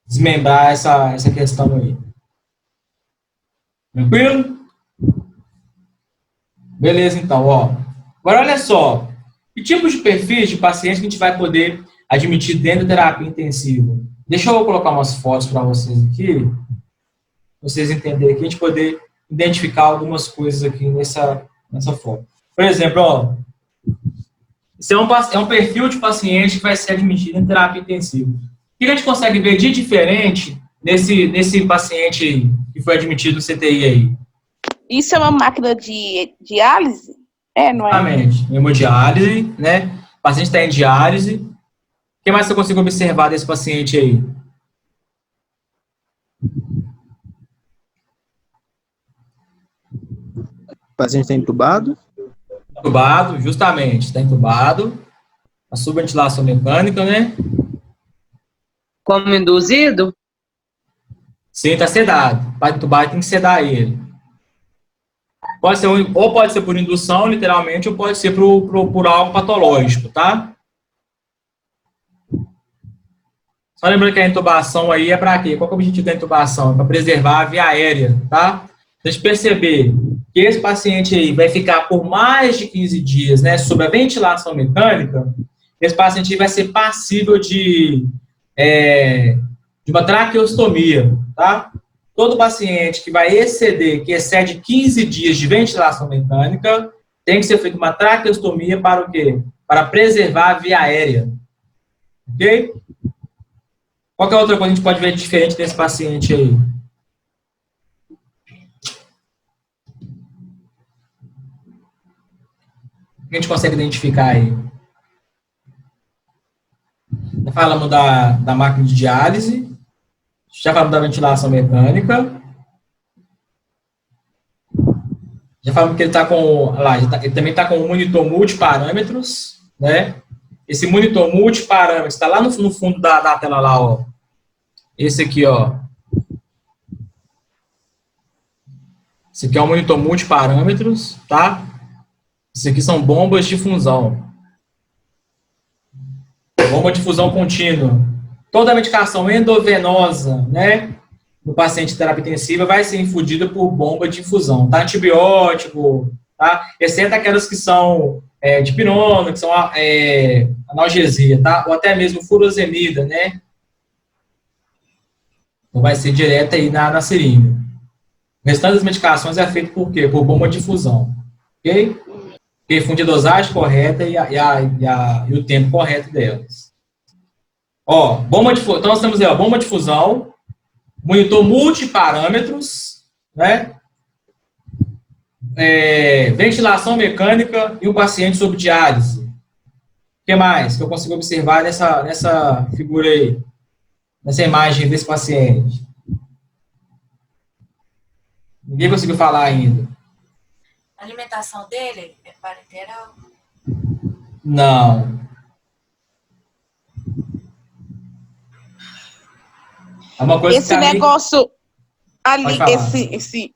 desmembrar essa questão aí. Tranquilo? Beleza, então, ó. Agora, olha só. Que tipos de perfis de pacientes que a gente vai poder admitir dentro da terapia intensiva? Deixa eu colocar umas fotos para vocês aqui, pra vocês entenderem aqui, a gente poder identificar algumas coisas aqui nessa foto. Por exemplo, ó, esse é um perfil de paciente que vai ser admitido em terapia intensiva. O que a gente consegue ver de diferente nesse paciente que foi admitido no CTI aí? Isso é uma máquina de diálise? Não é? Exatamente. Hemodiálise, né? O paciente está em diálise. O que mais você consegue observar desse paciente aí? O paciente está entubado? Entubado, justamente. Está entubado. A subventilação mecânica, né? Como induzido? Sim, está sedado. Para entubar, tem que sedar ele. Pode ser ou pode ser por indução, literalmente, ou pode ser por algo patológico, tá? Só lembrando que a intubação aí é para quê? Qual que é o objetivo da intubação? É para preservar a via aérea, tá? Se a gente perceber que esse paciente aí vai ficar por mais de 15 dias, né, sob a ventilação mecânica, esse paciente vai ser passível de uma traqueostomia, tá? Todo paciente que vai que excede 15 dias de ventilação mecânica, tem que ser feita uma traqueostomia para o quê? Para preservar a via aérea. Ok? Qual que é outra coisa que a gente pode ver diferente desse paciente aí? O que a gente consegue identificar aí? Já falamos da máquina de diálise, já falamos da ventilação mecânica, já falamos que ele está com, ele também está com um monitor multiparâmetros, né? Esse monitor multiparâmetros está lá no fundo da tela lá, ó. Esse aqui, ó. Esse aqui é um monitor multiparâmetros, tá? Isso aqui são bombas de fusão. Bomba de fusão contínua. Toda a medicação endovenosa, né, no paciente de terapia intensiva vai ser infundida por bomba de infusão, tá? Antibiótico, tá? Exceto aquelas que são de pirona, que são analgesia, tá? Ou até mesmo furosemida, né? Então vai ser direto aí na seringa. O restante das medicações é feito por quê? Por bomba de fusão, ok? Porque funde a dosagem correta e o tempo correto delas. Ó, bomba de fusão. Então nós temos aí, ó, bomba de fusão, monitor multiparâmetros, né? Ventilação mecânica e o paciente sob diálise. O que mais que eu consigo observar nessa figura aí? Nessa imagem desse paciente? Ninguém conseguiu falar ainda. A alimentação dele é parenteral? Não. É uma coisa esse negócio ali,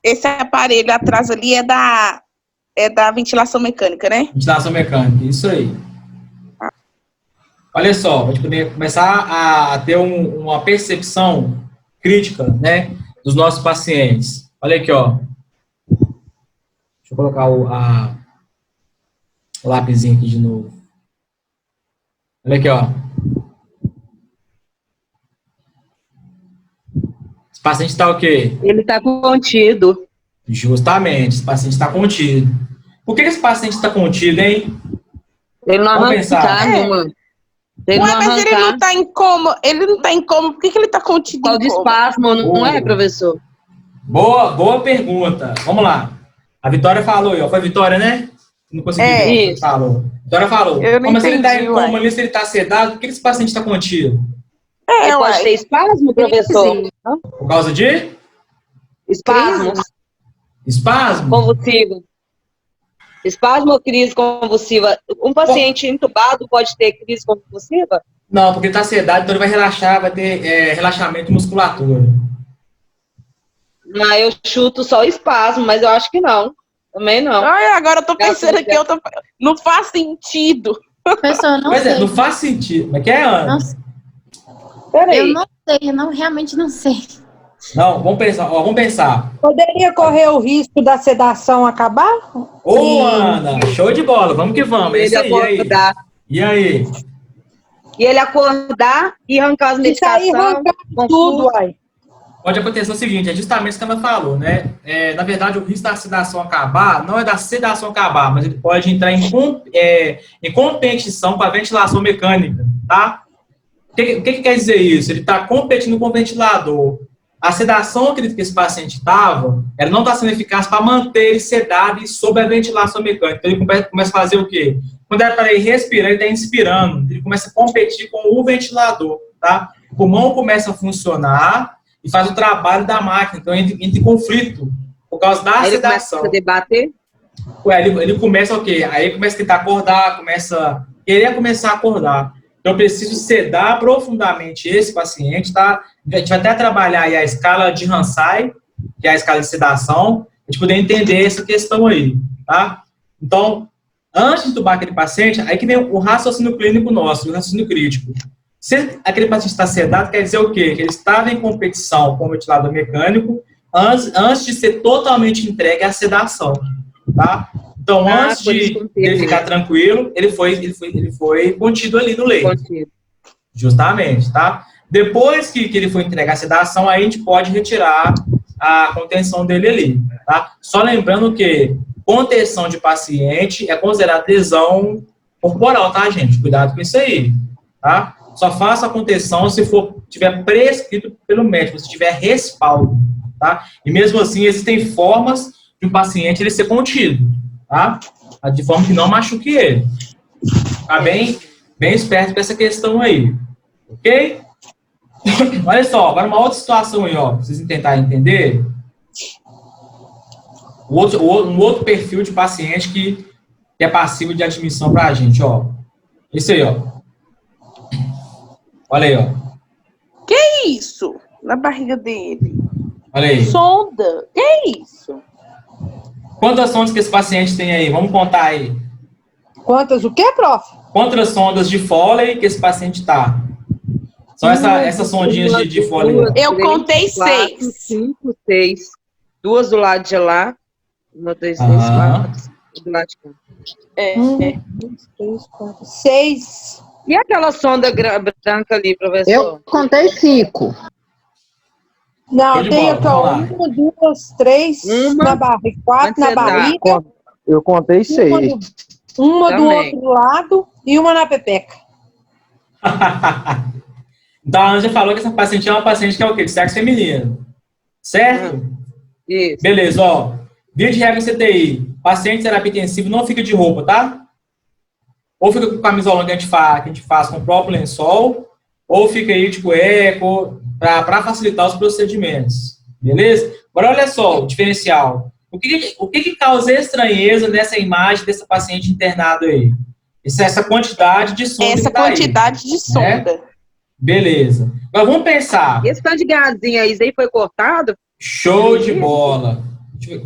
esse aparelho atrás ali é da ventilação mecânica, né? Ventilação mecânica, isso aí. Olha só, a gente poder começar a ter uma percepção crítica, né, dos nossos pacientes. Olha aqui, ó. Deixa eu colocar o lapisinho aqui de novo. Olha aqui, ó. Esse paciente está o quê? Ele está contido. Justamente, esse paciente está contido. Por que esse paciente está contido, hein? Ele não arranca, mano. Mas ele não está em coma. Ele não está em coma. Por que ele está contido? Qual de espasmo, não é, professor? Boa pergunta. Vamos lá. A Vitória falou aí, ó. Foi a Vitória, né? Não consegui ver o que falou. A senhora falou. Eu não Mas se ele está em entendi, coma ali, se ele está sedado, por que esse paciente está contido? Ele pode ter espasmo, professor? Por causa de? Espasmo Espasmo? convulsivo. Espasmo ou crise convulsiva? Um paciente entubado pode ter crise convulsiva? Não, porque ele está sedado, então ele vai relaxar, vai ter relaxamento musculatura. Ah, eu chuto só espasmo, mas eu acho que não. Também não. Ai, agora eu tô pensando aqui, não faz sentido. Professor, não Pois sei. não faz sentido. Mas que é, Ana? Não sei. Eu não sei, eu realmente não sei. Não, vamos pensar. Poderia correr o risco da sedação acabar? Ô, Ana, show de bola, vamos que vamos. É isso aí, acordar. E aí? E ele acordar e arrancar as Isso aí medicações. arrancar tudo, uai. Pode acontecer o seguinte, é justamente isso que ela falou, né? Na verdade, o risco da sedação acabar, não é da sedação acabar, mas ele pode entrar em competição com a ventilação mecânica, tá? O que quer dizer isso? Ele está competindo com o ventilador. A sedação que esse paciente estava, ela não está sendo eficaz para manter ele sedado e sob a ventilação mecânica. Então, ele começa a fazer o quê? Quando é para ele respirar, ele está inspirando. Ele começa a competir com o ventilador, tá? O pulmão começa a funcionar e faz o trabalho da máquina. Então, entra em conflito por causa da sedação. Ele começa a debater? Ele começa o quê? Aí ele começa a tentar acordar, querer começar a acordar. Então, eu preciso sedar profundamente esse paciente, tá? A gente vai até trabalhar aí a escala de Hansai, que é a escala de sedação, a gente poder entender essa questão aí, tá? Então, antes de entubar aquele paciente, aí que vem o raciocínio clínico nosso, o raciocínio crítico. Se aquele paciente está sedado, quer dizer o quê? Que ele estava em competição com o ventilador mecânico antes de ser totalmente entregue à sedação, tá? Então, antes de ele ficar tranquilo, ele foi contido ali no leito. Contido. Justamente, tá? Depois que ele foi entregar a sedação, aí a gente pode retirar a contenção dele ali, tá? Só lembrando que contenção de paciente é considerada lesão corporal, tá, gente? Cuidado com isso aí, tá? Só faça a contenção se tiver prescrito pelo médico, se tiver respaldo, tá? E mesmo assim, existem formas de um paciente ele ser contido, tá? De forma que não machuque ele. Tá bem esperto com essa questão aí, ok? Olha só, agora uma outra situação aí, ó, pra vocês tentarem entender. Um outro perfil de paciente que é passivo de admissão pra gente, ó. Esse aí, ó. Olha aí, ó. Que isso? Na barriga dele. Olha aí. Sonda. Que isso? Quantas sondas que esse paciente tem aí? Vamos contar aí. Quantas o quê, prof? Quantas sondas de Foley que esse paciente tá? São essas sondinhas de Foley. Eu contei 6. 5, 6. 2 do lado de lá. 1, 2, 3, 4. Do lado de cá. 1, 2, 3, 4, 6. E aquela sonda branca ali, professor? Eu contei 5. Não, tem aqui, ó, 1, 2, 3 na barriga, 4 na barriga. Eu contei 6. Uma do outro lado e uma na pepeca. Então, a Ana já falou que essa paciente é uma paciente que é o quê? De sexo feminino. Certo? Isso. Beleza, ó. Via de regra CTI. Paciente terapia intensiva não fica de roupa, tá? Ou fica com camisolão que a gente faz com o próprio lençol, ou fica aí de cueca, para facilitar os procedimentos. Beleza? Agora, olha só o diferencial. O que causa estranheza nessa imagem dessa paciente internada aí? Essa quantidade de sonda. Essa quantidade de sonda. Né? Beleza. Agora vamos pensar. Esse tanto de gazinho aí, isso aí foi cortado? Show de bola.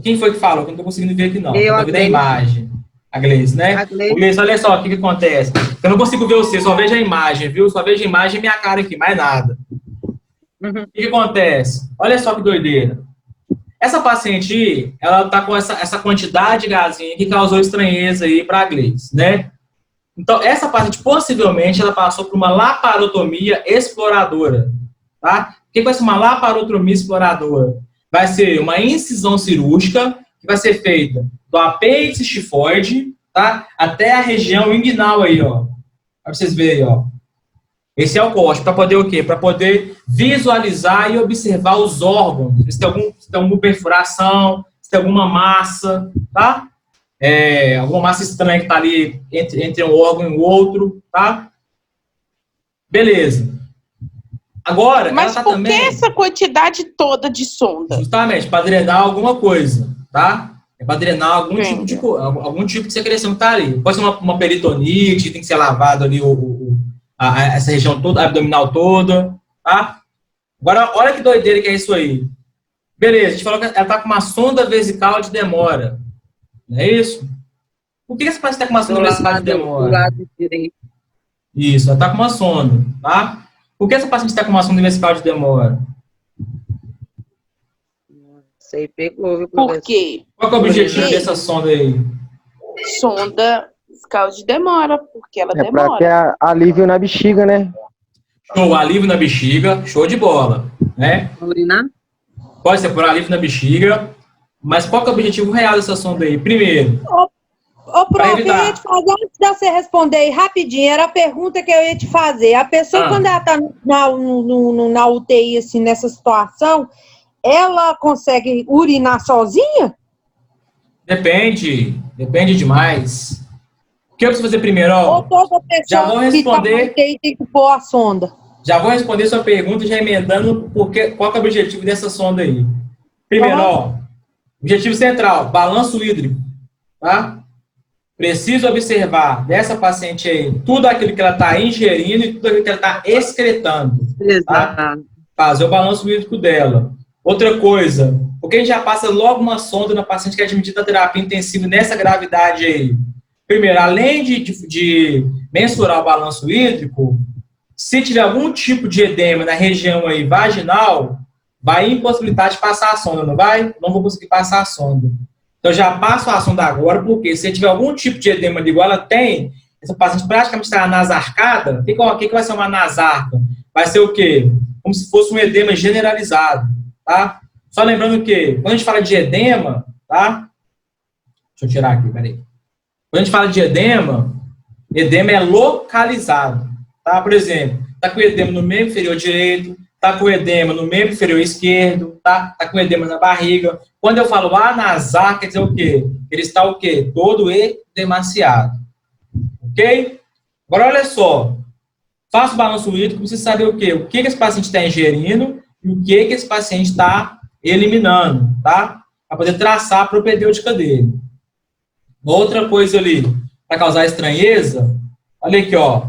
Quem foi que falou? Que eu não tô conseguindo ver aqui, não. Eu tô vendo a imagem. A Gleice, né? A Gleice, olha só o que acontece. Eu não consigo ver você, só vejo a imagem, viu? Só vejo a imagem e minha cara aqui, mais nada. O que acontece? Olha só que doideira. Essa paciente aí, ela tá com essa quantidade de gazinho que causou estranheza aí pra Gleice, né? Então, essa paciente, possivelmente, ela passou por uma laparotomia exploradora, tá? O que vai ser uma laparotomia exploradora? Vai ser uma incisão cirúrgica que vai ser feita do apêndice xifoide, tá? Até a região inguinal aí, ó. Pra vocês verem, ó. Esse é o corte, para poder o quê? Para poder visualizar e observar os órgãos. Se tem alguma perfuração, se tem alguma massa, tá? alguma massa estranha que está ali entre um órgão e o outro, tá? Beleza. Agora, Mas ela tá por também... que essa quantidade toda de sonda? Justamente, para drenar alguma coisa, tá? É para drenar algum tipo de secreção que tá ali. Pode ser uma peritonite, tem que ser lavado ali essa região toda, a abdominal toda, tá? Agora, olha que doideira que é isso aí. Beleza, a gente falou que ela tá com uma sonda vesical de demora. Não é isso? Por que essa paciente tá com uma sonda vesical de demora? Do lado direito. Isso, ela tá com uma sonda, tá? Por que essa paciente está com uma sonda vesical de demora? Sei, pegou, viu, Por professor? quê? Qual que é o objetivo dessa sonda aí? Sonda vesical de demora, porque ela É pra demora. ter alívio na bexiga, né? Show, alívio na bexiga, show de bola, né? Urinar? Pode ser por alívio na bexiga, mas qual que é o objetivo real dessa sonda aí? Primeiro, Ô, prof, eu ia te fazer, antes de você responder aí, rapidinho, era a pergunta que eu ia te fazer. A pessoa, quando ela tá na UTI, assim, nessa situação, ela consegue urinar sozinha? depende demais. O que eu preciso fazer primeiro? Ou toda pessoa já vou responder, que tá na UTI tem que pôr a sonda? Já vou responder sua pergunta, já emendando qual que é o objetivo dessa sonda aí. Primeiro, objetivo central, balanço hídrico, tá? Preciso observar dessa paciente aí tudo aquilo que ela está ingerindo e tudo aquilo que ela está excretando. Tá? Fazer o balanço hídrico dela. Outra coisa, porque a gente já passa logo uma sonda na paciente que é admitida à terapia intensiva nessa gravidade aí. Primeiro, além de mensurar o balanço hídrico, se tiver algum tipo de edema na região aí vaginal, vai impossibilitar de passar a sonda, não vai? Não vou conseguir passar a sonda. Então, já passo a sonda agora, porque se tiver algum tipo de edema igual ela tem, essa paciente praticamente está nasarcada. O que vai ser uma nasarca? Vai ser o quê? Como se fosse um edema generalizado, tá? Só lembrando que, quando a gente fala de edema, tá? Deixa eu tirar aqui, peraí. Quando a gente fala de edema é localizado, tá? Por exemplo, tá com edema no membro inferior direito, tá com edema no membro inferior esquerdo, tá com edema na barriga. Quando eu falo anasar, quer dizer o quê? Ele está o quê? Todo edemaciado. Ok? Agora, olha só. Faço o balanço hídrico, preciso saber o quê? O que esse paciente está ingerindo e o que esse paciente está eliminando, tá? Para poder traçar a propedêutica dele. Outra coisa ali, para causar estranheza, olha aqui, ó.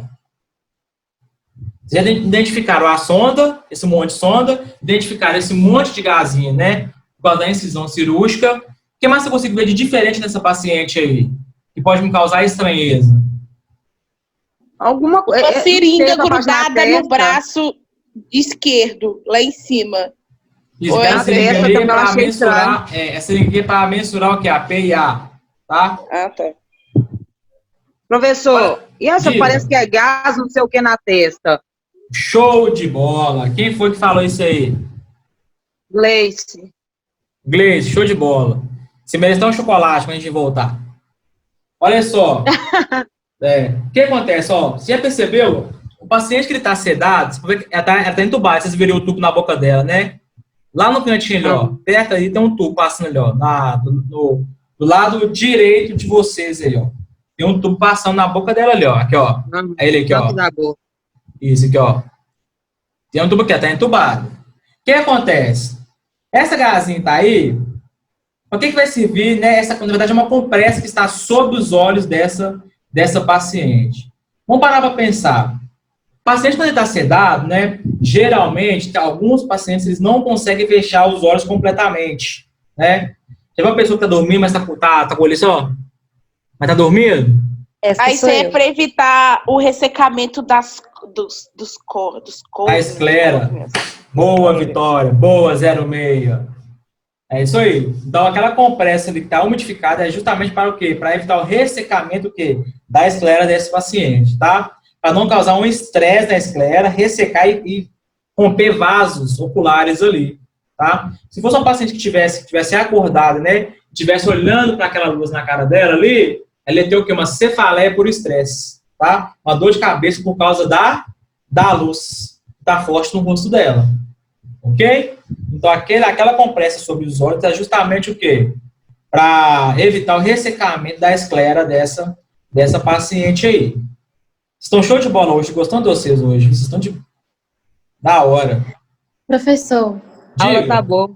Vocês já identificaram a sonda, esse monte de sonda, identificaram esse monte de gazinho, né? Por causa da incisão cirúrgica. O que mais você consegue ver de diferente nessa paciente aí? Que pode me causar estranheza? Uma seringa grudada no braço esquerdo, lá em cima. Isso, essa seringuinha para mensurar, essa seringuinha para mensurar o que? A P e A, tá? Ah, tá. Professor, e essa parece que é gás, não sei o que na testa? Show de bola. Quem foi que falou isso aí? Gleice. Gleice, show de bola. Se merece um chocolate quando a gente voltar. Olha só. O que acontece? Ó, você já percebeu? O paciente que ele está sedado, ela tá entubada, vocês viram o tubo na boca dela, né? Lá no cantinho ali, ó, perto ali tem um tubo passando ali, ó, do lado direito de vocês aí, ó. Tem um tubo passando na boca dela ali, ó. Aqui, ó. É ele aqui, ó. Isso aqui, ó. Tem um tubo aqui, tá entubado. O que acontece? Essa gazinha tá aí, para que vai servir, né? Essa, na verdade, é uma compressa que está sob os olhos dessa paciente. Vamos parar para pensar. O paciente, quando ele está sedado, né? Geralmente, alguns pacientes eles não conseguem fechar os olhos completamente, né? Tem uma pessoa que está dormindo, mas tá com o olho só? Mas tá dormindo? Aí isso é para evitar o ressecamento dos cornos. A esclera. Boa, Vitória. Boa, 06. É isso aí. Então, aquela compressa ali que está umidificada é justamente para o quê? Para evitar o ressecamento o quê? Da esclera desse paciente, tá? Para não causar um estresse na esclera, ressecar e romper vasos oculares ali, tá? Se fosse um paciente que tivesse acordado, né? Estivesse olhando para aquela luz na cara dela ali, ela ia ter o quê? Uma cefaleia por estresse, tá? Uma dor de cabeça por causa da luz que tá forte no rosto dela. Ok? Então, aquela compressa sobre os olhos é justamente o quê? para evitar o ressecamento da esclera dessa paciente aí. Vocês estão show de bola hoje, gostando de vocês hoje. Vocês estão da hora. Professor, A aula tá boa.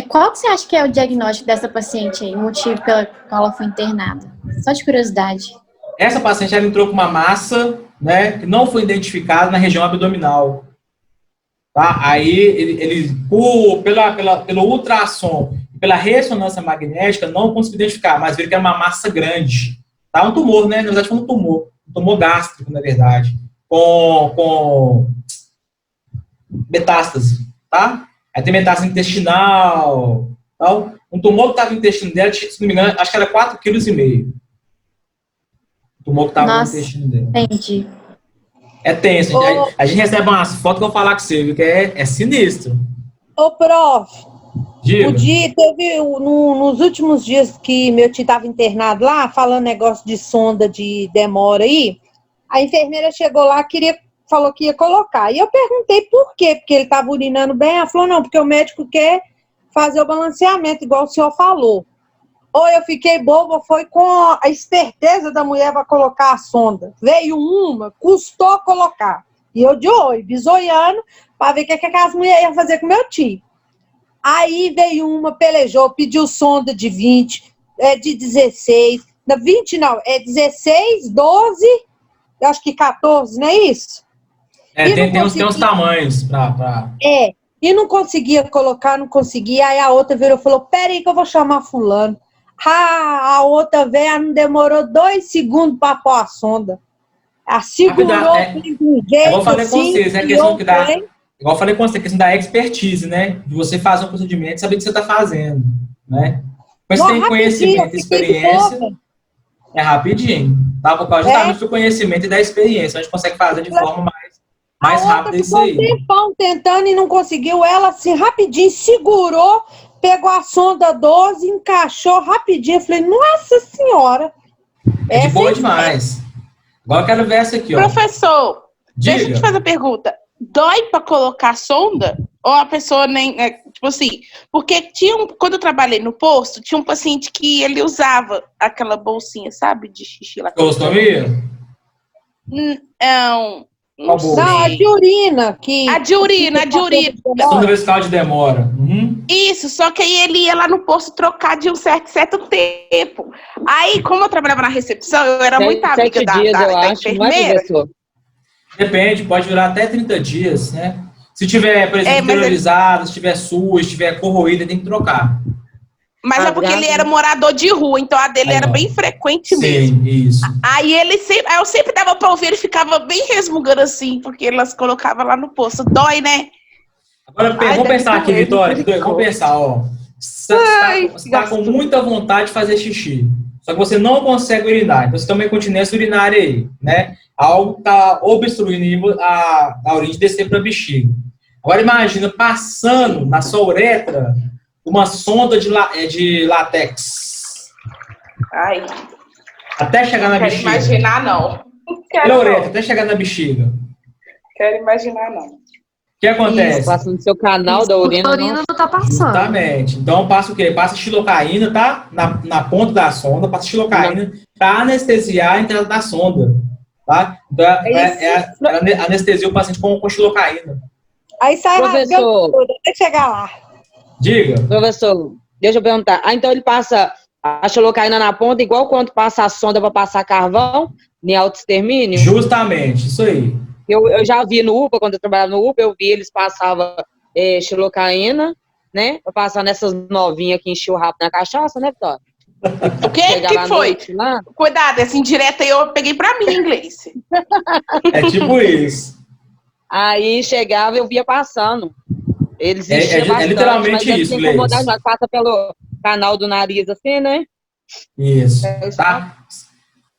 qual que você acha que é o diagnóstico dessa paciente aí, o motivo pelo qual ela foi internada? Só de curiosidade. Essa paciente ela entrou com uma massa, né, que não foi identificada na região abdominal. Tá? Aí, pelo ultrassom, pela ressonância magnética, não conseguiu identificar, mas viram que era uma massa grande. Tá? Um tumor, né? Na verdade, foi um tumor gástrico, na verdade, com metástase, tá? Aí tem metástase intestinal, tal. Um tumor que estava no intestino dela, se não me engano, acho que era 4,5 kg. O tumor que estava no intestino dela. Entendi. É tenso. A gente recebe umas fotos que eu vou falar com você, viu? Que é sinistro. Ô, prof, Diga. Teve nos últimos dias que meu tio estava internado lá, falando negócio de sonda de demora aí, a enfermeira chegou lá, falou que ia colocar. E eu perguntei por quê, porque ele estava urinando bem. Ela falou, não, porque o médico quer fazer o balanceamento, igual o senhor falou. Ou eu fiquei boba, foi com a esperteza da mulher para colocar a sonda. Veio uma, custou colocar. E eu de olho, bisoiando, para ver o que as mulheres iam fazer com meu tio. Aí veio uma, pelejou, pediu sonda de 20, de 16, 20 não, 16, 12, eu acho que 14, não é isso? Tem uns tamanhos pra... E não conseguia colocar, não conseguia. Aí a outra virou e falou, peraí que eu vou chamar fulano. A outra velha não demorou 2 segundos para pôr a sonda. Ela segurou de um jeito. Igual eu falei com vocês, né? Questão que dá. Igual eu falei com você, a questão da expertise, né? De você fazer um procedimento e saber o que você está fazendo, né? Mas você tem conhecimento e experiência, é rapidinho. Tá? Por causa justamente do conhecimento e da experiência. A gente consegue fazer de forma mais rápida isso aí. Ficou um tempão tentando e não conseguiu. Ela, assim, rapidinho, segurou, pegou a sonda 12, encaixou rapidinho. Eu falei, nossa senhora. É de boa demais. Agora eu quero ver essa aqui, ó. Professor, Diga. deixa eu te fazer a pergunta. Dói para colocar sonda? Ou a pessoa nem... tipo assim, porque quando eu trabalhei no posto, tinha um paciente que ele usava aquela bolsinha, sabe? De xixi lá. Colostomia? Não, a de urina. A de urina. Sonda vesical de demora. Uhum. Isso, só que aí ele ia lá no posto trocar de um certo tempo. Aí, como eu trabalhava na recepção, eu era muito amiga da enfermeira. Depende, pode durar até 30 dias, né? Se tiver, por exemplo, interiorizado, se tiver suja, se tiver corroída, tem que trocar. Mas é porque ele era morador de rua, então a dele era bem frequente mesmo. Sim, isso. Aí eu sempre dava pra ouvir, ele ficava bem resmungando assim, porque elas colocavam lá no posto. Dói, né? Agora, vamos pensar aqui, Vitória. Vamos pensar, ó. Você está com muita vontade de fazer xixi, só que você não consegue urinar. Então, você tem uma incontinência urinária aí, né? Algo está obstruindo a urina de descer para a bexiga. Agora, imagina passando na sua uretra uma sonda de látex. Ai. Até chegar na bexiga. Não quero imaginar, não. Pela uretra, até chegar na bexiga. Quero imaginar, não. O que acontece? Isso, passa no seu canal da urina. A urina não tá passando. Exatamente. Então, passa o quê? Passa xilocaína, tá? Na ponta da sonda, passa xilocaína para anestesiar a entrada da sonda. Tá? Então, ela anestesia o paciente com xilocaína. Aí sai rasgando tudo, até chegar lá. Diga. Professor, deixa eu perguntar. Então ele passa a xilocaína na ponta, igual quando passa a sonda para passar carvão, em auto-extermínio? Justamente, isso aí. Eu já vi no UPA, quando eu trabalhava no UPA, eu vi eles passavam xilocaína, né? Pra passar nessas novinhas que enchiam o rabo na cachaça, né, Vitória? O que foi? Cuidado, essa indireta aí eu peguei pra mim em inglês. É tipo isso. Aí chegava e eu via passando. Eles enchiam bastante, literalmente mas isso, Gleice. Passa pelo canal do nariz assim, né? Isso, tá?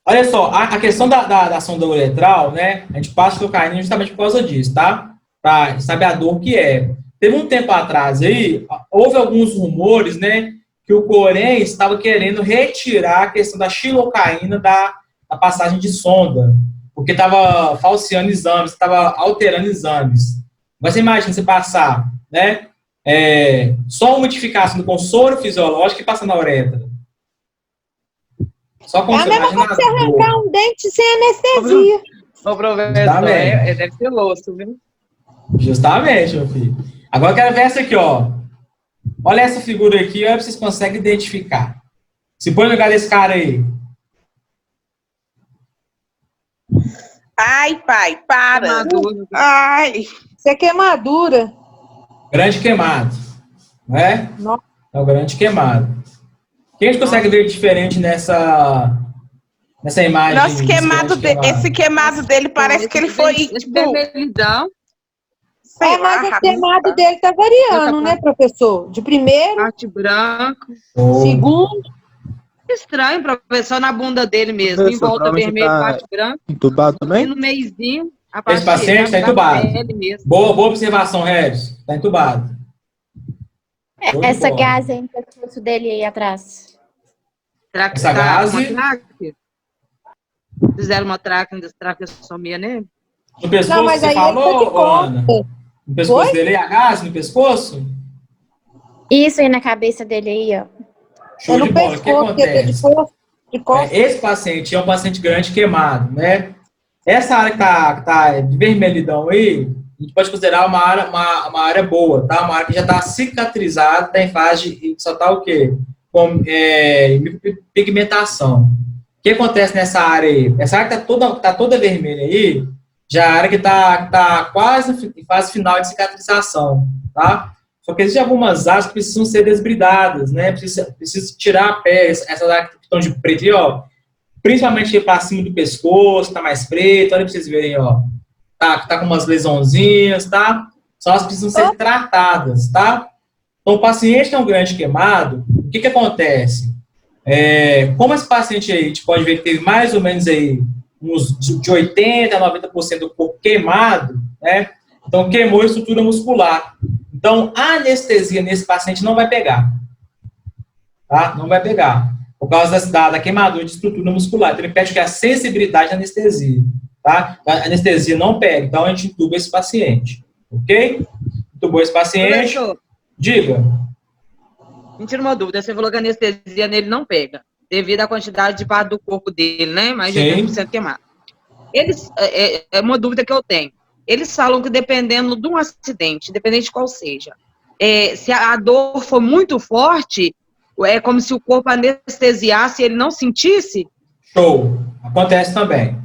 Olha só, a questão da sonda uretral, né? A gente passa xilocaína justamente por causa disso, tá? Pra saber a dor que é. Teve um tempo atrás aí, houve alguns rumores, né? Que o Corém estava querendo retirar a questão da xilocaína da passagem de sonda, porque estava falseando exames, estava alterando exames. Mas você imagina você passar, né, só umidificação com soro fisiológico e passa na uretra. Só com É a mesma coisa que você arrancar um dente sem anestesia. Ô, professor, deve ser osso, viu? Justamente, meu filho. Agora eu quero ver essa aqui, ó. Olha essa figura aqui, olha se vocês conseguem identificar. Se põe no lugar desse cara aí. Ai, pai, para. Queimadura. Ai. Isso é queimadura. Grande queimado. Não é? Nossa. É o grande queimado. Quem a gente consegue ver diferente nessa imagem? Nossa, esse queimado dele parece que ele foi, tipo... vermelhidão. Mas o queimado dele tá variando, né, professor? De primeiro, Parte branco. segundo. Estranho, professor, na bunda dele mesmo. Em volta vermelho, parte branca. Entubado também? E no meizinho, a parte Esse paciente está entubado. mesmo. Boa observação, Regis. Está entubado. Essa gase aí no pescoço dele aí atrás. Será que Essa gase? Fizeram uma traqueostomia nele? No pescoço, Não, mas você aí falou, ele tá de Ana? No pescoço Oi? dele é a gás? No pescoço? Isso aí na cabeça dele aí, ó. Show de bola. O que acontece? De costas. Esse paciente é um paciente grande queimado, né? Essa área que tá de vermelhidão aí, a gente pode considerar uma área boa, tá? Uma área que já está cicatrizada, está em fase de só tá o quê? Com pigmentação. O que acontece nessa área aí? Essa área que tá toda vermelha aí, já é a área que tá quase em fase final de cicatrização, tá? Só que existem algumas áreas que precisam ser desbridadas, né? Precisa tirar a pele, essas áreas que estão de preto aí, ó. Principalmente para cima do pescoço, tá mais preto, olha pra vocês verem, ó. Tá com umas lesãozinhas, tá? Só elas precisam ser tratadas, tá? Então, o paciente tem um grande queimado, o que acontece? Como esse paciente aí, a gente pode ver que teve mais ou menos aí uns de 80% a 90% do corpo queimado, né? Então, queimou a estrutura muscular. Então, a anestesia nesse paciente não vai pegar, tá? Não vai pegar, por causa da queimadura de estrutura muscular. Então, ele pede que a sensibilidade da anestesia, tá? A anestesia não pega, então a gente intuba esse paciente, ok? Intubou esse paciente. Professor, Diga. me tira uma dúvida, você falou que a anestesia nele não pega, devido à quantidade de parte do corpo dele, né? Mais de 80% queimado. É uma dúvida que eu tenho. Eles falam que dependendo de um acidente, independente de qual seja, se a dor for muito forte, é como se o corpo anestesiasse e ele não sentisse? Show. Acontece também.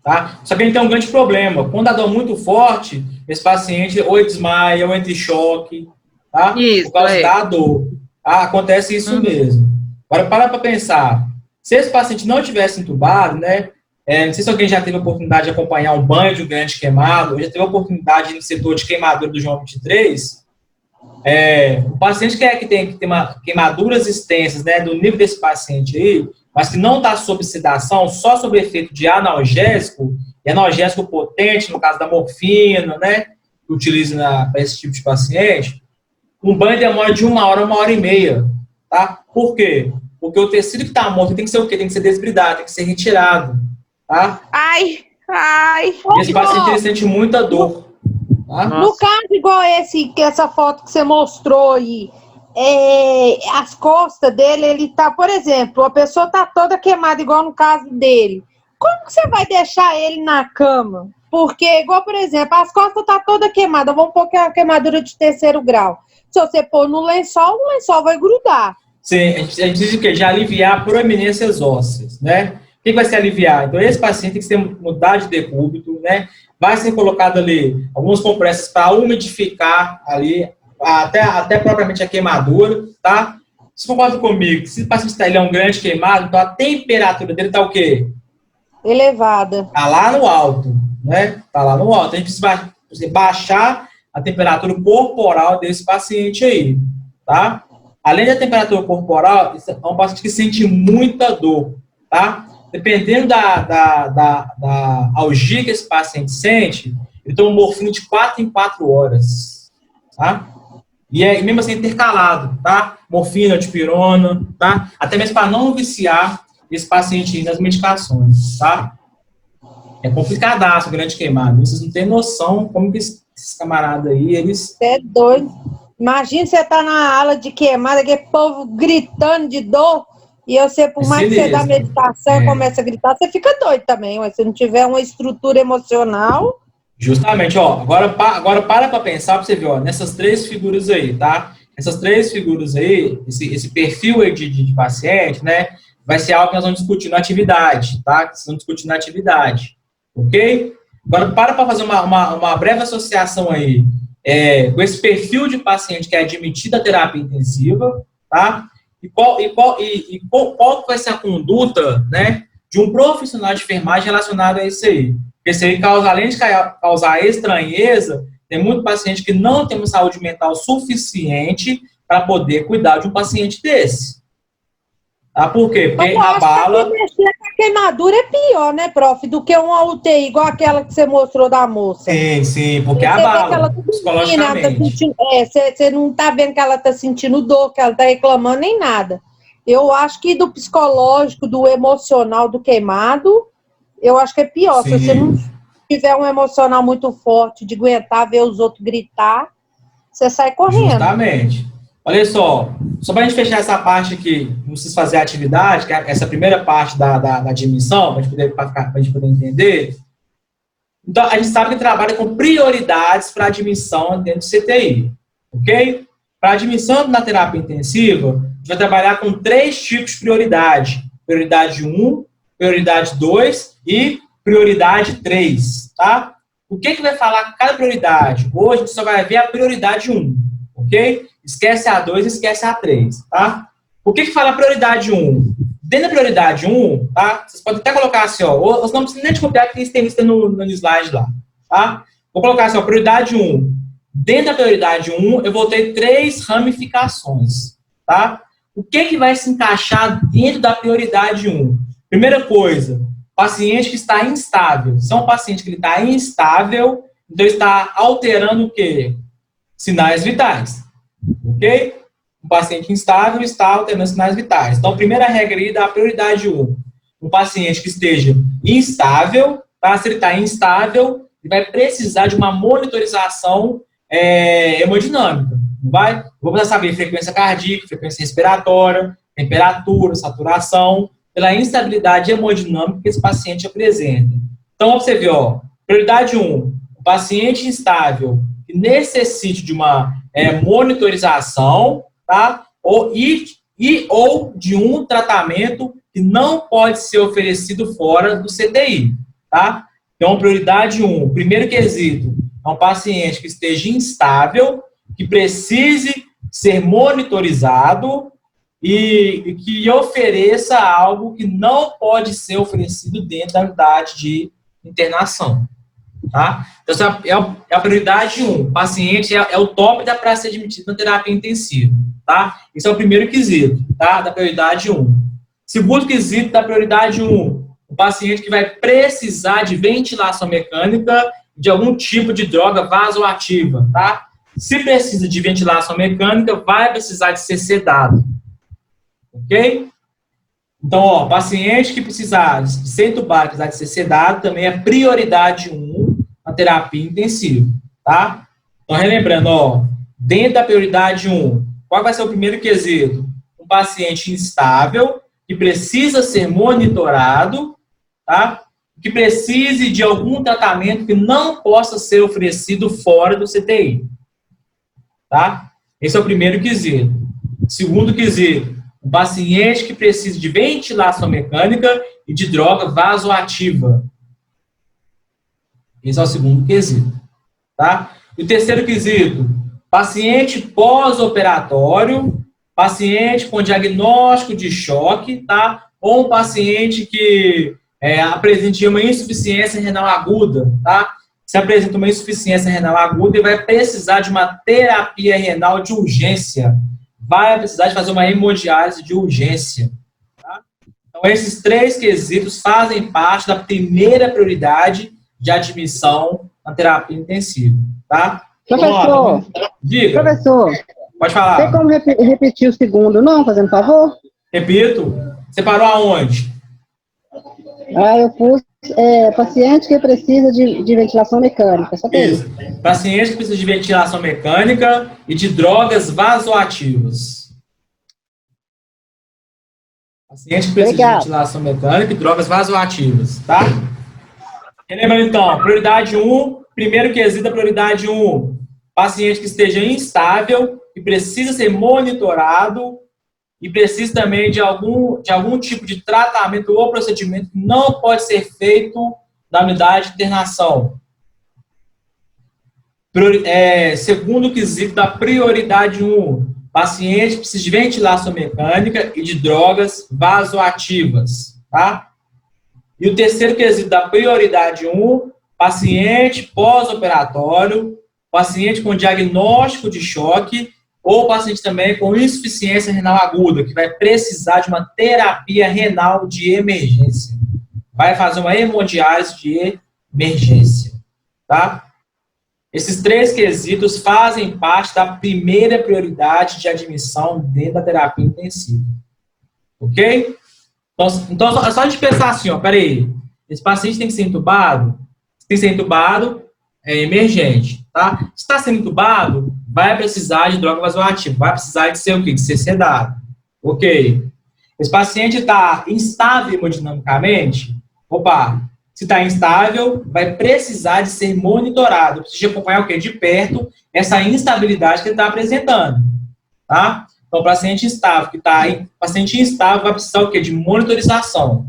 Tá? Só que a gente tem um grande problema. Quando a dor é muito forte, esse paciente ou desmaia, ou entra em choque, tá? Isso, por causa da dor. Tá? Acontece isso mesmo. Agora, para pensar. Se esse paciente não tivesse entubado, né? Não sei se alguém já teve a oportunidade de acompanhar um banho de um grande queimado, ou já teve a oportunidade no setor de queimadura do João 23. O paciente que tem queimaduras extensas, né, do nível desse paciente aí, mas que não está sob sedação, só sob efeito de analgésico, e analgésico potente, no caso da morfina, né, que utiliza para esse tipo de paciente, um banho demora de 1 hora a 1h30, tá? Por quê? Porque o tecido que está morto tem que ser o quê? Tem que ser desbridado, tem que ser retirado, tá? Ai. E esse paciente ele sente muita dor. Tá? No caso, igual essa foto que você mostrou aí, as costas dele, ele tá, por exemplo, a pessoa tá toda queimada, igual no caso dele. Como que você vai deixar ele na cama? Porque, igual, por exemplo, as costas tá toda queimada, vamos pôr que é uma queimadura de 3º grau. Se você pôr no lençol, o lençol vai grudar. Sim, a gente diz o quê? De aliviar proeminências ósseas, né? O que vai se aliviar? Então, esse paciente tem que ser mudado de decúbito, né? Vai ser colocado ali alguns compressas para umidificar ali, até propriamente a queimadura, tá? Você concorda comigo? Se o paciente ele é um grande queimado, então a temperatura dele tá o quê? Elevada. Tá lá no alto, né? Tá lá no alto. A gente precisa baixar a temperatura corporal desse paciente aí, tá? Além da temperatura corporal, é um paciente que sente muita dor, tá? Dependendo da algia que esse paciente sente, ele toma morfina de 4 em 4 horas, tá? E mesmo assim intercalado, tá? Morfina, dipirona, tá? Até mesmo para não viciar esse paciente nas medicações, tá? É complicadaço o grande queimado. Vocês não têm noção como que esses camaradas aí, eles... É doido. Imagina você tá na aula de queimada, aquele povo gritando de dor, e você, por mais que você dá meditação e começa a gritar, você fica doido também, mas se não tiver uma estrutura emocional... Justamente, ó, agora para pensar, pra você ver, ó, nessas 3 figuras aí, tá? Essas 3 figuras aí, esse perfil aí de paciente, né, vai ser algo que nós vamos discutir na atividade, tá? Que nós vamos discutir na atividade, ok? Agora, para fazer uma breve associação aí com esse perfil de paciente que é admitido à terapia intensiva, tá? E qual vai ser a conduta, né, de um profissional de enfermagem relacionado a isso aí? Porque isso aí causa, além de causar estranheza, tem muito paciente que não tem uma saúde mental suficiente para poder cuidar de um paciente desse. Tá? Por quê? Porque a bala... A queimadura é pior, né, prof? Do que uma UTI, igual aquela que você mostrou da moça. Sim, porque a bala, psicologicamente. Você não tá vendo que ela tá sentindo dor, que ela tá reclamando, nem nada. Eu acho que do psicológico, do emocional, do queimado, eu acho que é pior. Sim. Se você não tiver um emocional muito forte de aguentar ver os outros gritar, você sai correndo. Justamente. Olha só para a gente fechar essa parte aqui, não precisa fazer a atividade, que é essa primeira parte da admissão, para a gente poder entender. Então, a gente sabe que trabalha com prioridades para admissão dentro do CTI, ok? Para admissão na terapia intensiva, a gente vai trabalhar com 3 tipos de prioridade. Prioridade 1, prioridade 2 e prioridade 3, tá? O que vai falar cada prioridade? Hoje, a gente só vai ver a prioridade 1, ok? Esquece a 2 e esquece a 3, tá? O que fala a prioridade 1? Dentro da prioridade 1, tá? Vocês podem até colocar assim, ó, os não precisam nem de copiar, que tem lista no slide lá, tá? Vou colocar assim, ó, prioridade 1. Dentro da prioridade 1, eu vou ter 3 ramificações, tá? O que vai se encaixar dentro da prioridade 1? Primeira coisa, paciente que está instável. Se é um paciente que está instável, então está alterando o quê? Sinais vitais. Ok? Um paciente instável está alterando sinais vitais. Então, a primeira regra aí da prioridade 1. Um paciente que esteja instável, tá? Se ele está instável, ele vai precisar de uma monitorização hemodinâmica. Vou precisar saber frequência cardíaca, frequência respiratória, temperatura, saturação, pela instabilidade hemodinâmica que esse paciente apresenta. Então, você vê, ó, prioridade 1, um paciente instável que necessite de uma monitorização, tá? Ou de um tratamento que não pode ser oferecido fora do CTI, tá? Então, prioridade 1, primeiro quesito, é um paciente que esteja instável, que precise ser monitorizado e que ofereça algo que não pode ser oferecido dentro da unidade de internação. Tá? Então, essa é a prioridade 1. O paciente é o top para ser admitido na terapia intensiva. Tá? Esse é o primeiro quesito, tá? Da prioridade 1. Segundo quesito da prioridade 1, o paciente que vai precisar de ventilação mecânica de algum tipo de droga vasoativa. Tá? Se precisa de ventilação mecânica, vai precisar de ser sedado. Ok? Então, ó, paciente que precisar de ser entubado, precisar de ser sedado, também é prioridade 1 na terapia intensiva, tá? Então, relembrando, ó, dentro da prioridade 1, qual vai ser o primeiro quesito? Um paciente instável, que precisa ser monitorado, tá? Que precise de algum tratamento que não possa ser oferecido fora do CTI, tá? Esse é o primeiro quesito. Segundo quesito, um paciente que precisa de ventilação mecânica e de droga vasoativa. Esse é o segundo quesito, tá? E o terceiro quesito, paciente pós-operatório, paciente com diagnóstico de choque, tá? Ou um paciente que apresente uma insuficiência renal aguda, tá? Se apresenta uma insuficiência renal aguda e vai precisar de uma terapia renal de urgência. Vai precisar de fazer uma hemodiálise de urgência. Tá? Então, esses 3 quesitos fazem parte da primeira prioridade de admissão na terapia intensiva. Tá? Professor, diga. Professor, pode falar. Tem como repetir o segundo, não, fazendo favor? Repito. Você parou aonde? Eu pus Paciente que precisa de ventilação mecânica, só que é isso. Paciente que precisa de ventilação mecânica e de drogas vasoativas. Paciente que precisa de ventilação mecânica e drogas vasoativas, tá? Lembrando então, prioridade 1, primeiro quesito da prioridade 1, paciente que esteja instável e precisa ser monitorado e precisa também de algum tipo de tratamento ou procedimento que não pode ser feito na unidade de internação. Segundo quesito da prioridade 1, paciente que precisa de ventilação mecânica e de drogas vasoativas, tá? E o terceiro quesito da prioridade 1, paciente pós-operatório, paciente com diagnóstico de choque ou paciente também com insuficiência renal aguda, que vai precisar de uma terapia renal de emergência. Vai fazer uma hemodiálise de emergência, tá? Esses 3 quesitos fazem parte da primeira prioridade de admissão dentro da terapia intensiva. Ok? Então, é só a gente pensar assim, ó, peraí, esse paciente tem que ser entubado? Se tem que ser entubado, é emergente, tá? Se está sendo entubado, vai precisar de droga vasoativa, vai precisar de ser o quê? De ser sedado. Ok. Esse paciente está instável hemodinamicamente? Opa, se está instável, vai precisar de ser monitorado. Precisa acompanhar o quê? De perto essa instabilidade que ele está apresentando, tá? Então, paciente instável paciente instável vai precisar o quê? De monitorização.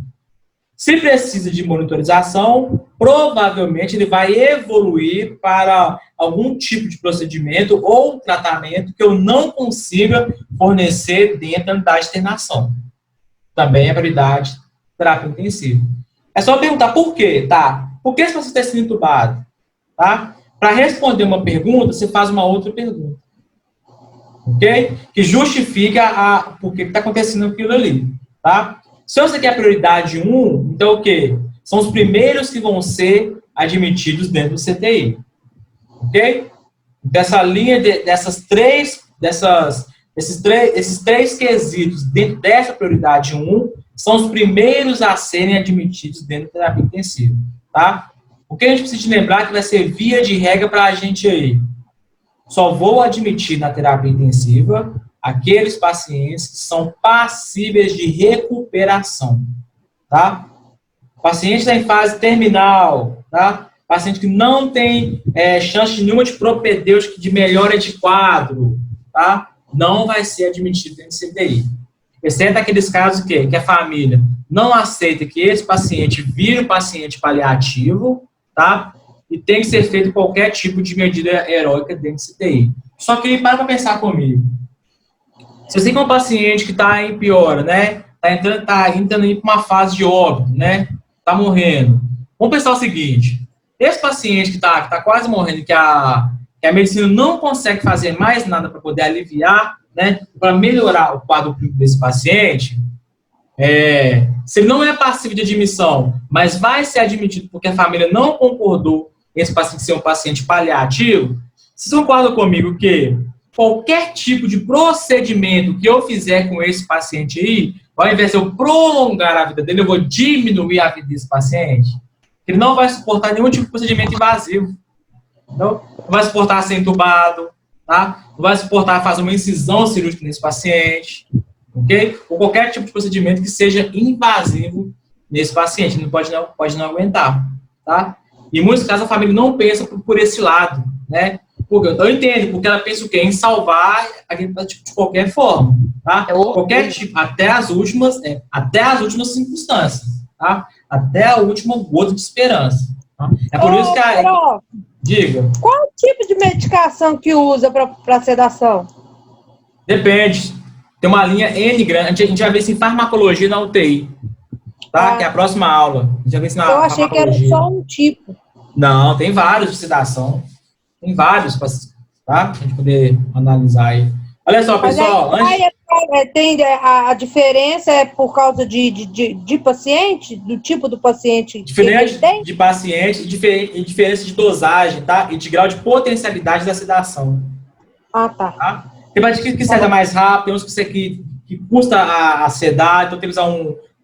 Se precisa de monitorização, provavelmente ele vai evoluir para algum tipo de procedimento ou tratamento que eu não consiga fornecer dentro da unidade de internação. Também é prioridade terapia intensiva. É só perguntar por quê, tá? Por que esse paciente está sendo entubado? Tá? Para responder uma pergunta, você faz uma outra pergunta. Ok? Que justifica por que está acontecendo aquilo ali, tá? Se você quer a prioridade 1, então o quê? São os primeiros que vão ser admitidos dentro do CTI. Ok? Dessa linha, esses três quesitos dentro dessa prioridade 1 são os primeiros a serem admitidos dentro da terapia intensiva, tá? O que a gente precisa de lembrar que vai ser via de regra para a gente aí. Só vou admitir na terapia intensiva aqueles pacientes que são passíveis de recuperação, tá? Paciente está em fase terminal, tá? Paciente que não tem chance nenhuma de propedêutica, de melhora de quadro, tá? Não vai ser admitido dentro do CTI. Exceto aqueles casos que a família não aceita que esse paciente vire um paciente paliativo, tá? E tem que ser feito qualquer tipo de medida heróica dentro do CTI. Só que para pensar comigo. Se você tem um paciente que está em piora, né? Está entrando para uma fase de óbito, né? Está morrendo. Vamos pensar o seguinte. Esse paciente que está quase morrendo, que a medicina não consegue fazer mais nada para poder aliviar, né? Para melhorar o quadro clínico desse paciente, se ele não é passivo de admissão, mas vai ser admitido porque a família não concordou esse paciente ser um paciente paliativo, vocês concordam comigo que qualquer tipo de procedimento que eu fizer com esse paciente aí, ao invés de eu prolongar a vida dele, eu vou diminuir a vida desse paciente? Ele não vai suportar nenhum tipo de procedimento invasivo. Não vai suportar ser entubado, tá? Não vai suportar fazer uma incisão cirúrgica nesse paciente, ok? Ou qualquer tipo de procedimento que seja invasivo nesse paciente. Ele pode não aguentar, tá? Em muitos casos, a família não pensa por esse lado, né? Eu entendo, porque ela pensa o quê? Em salvar aquele tipo de qualquer forma, tá? Qualquer tipo, até as últimas circunstâncias, tá? Até a última gota de esperança. Tá? É por isso que diga. Qual tipo de medicação que usa para sedação? Depende. Tem uma linha N grande. A gente já vê isso em farmacologia na UTI. Tá? Que é a próxima aula. A gente já vê isso na farmacologia. Eu achei que era só um tipo. Não, tem vários de sedação. Tem vários, tá? Pra gente poder analisar aí. Olha só, pessoal. A diferença é por causa de paciente? Do tipo do paciente? Diferente de paciente e diferença de dosagem, tá? E de grau de potencialidade da sedação. Tá? Tem paciente que seda mais rápido, tem uns que custa a sedar, então tem que usar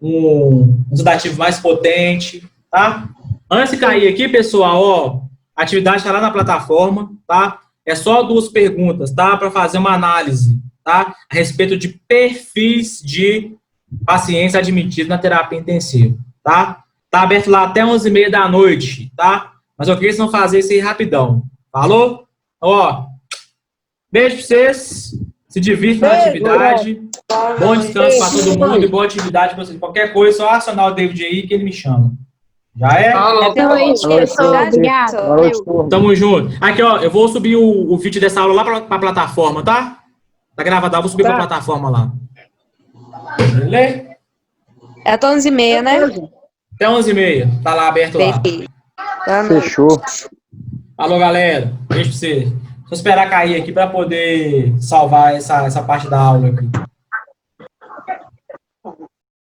um sedativo mais potente, tá? Antes de cair aqui, pessoal, ó, a atividade está lá na plataforma, tá? É só 2 perguntas, tá? Para fazer uma análise, tá? A respeito de perfis de pacientes admitidos na terapia intensiva, tá? Tá aberto lá até 11h30 da noite, tá? Mas eu queria que vocês não fazer isso aí rapidão. Falou? Ó, beijo pra vocês. Se divirtam na atividade. Bom descanso para todo mundo e boa atividade para vocês. Qualquer coisa, só acionar o David aí que ele me chama. Já é? Boa noite, pessoal. Obrigada. Tamo junto. Aqui, ó, eu vou subir o vídeo dessa aula lá pra plataforma, tá? Tá gravado, eu vou subir pra plataforma lá. Beleza? É até 11h30, né? Até 11h30. Tá lá aberto lá. Fechou. Falou, galera. Beijo pra você. Só esperar cair aqui pra poder salvar essa parte da aula aqui.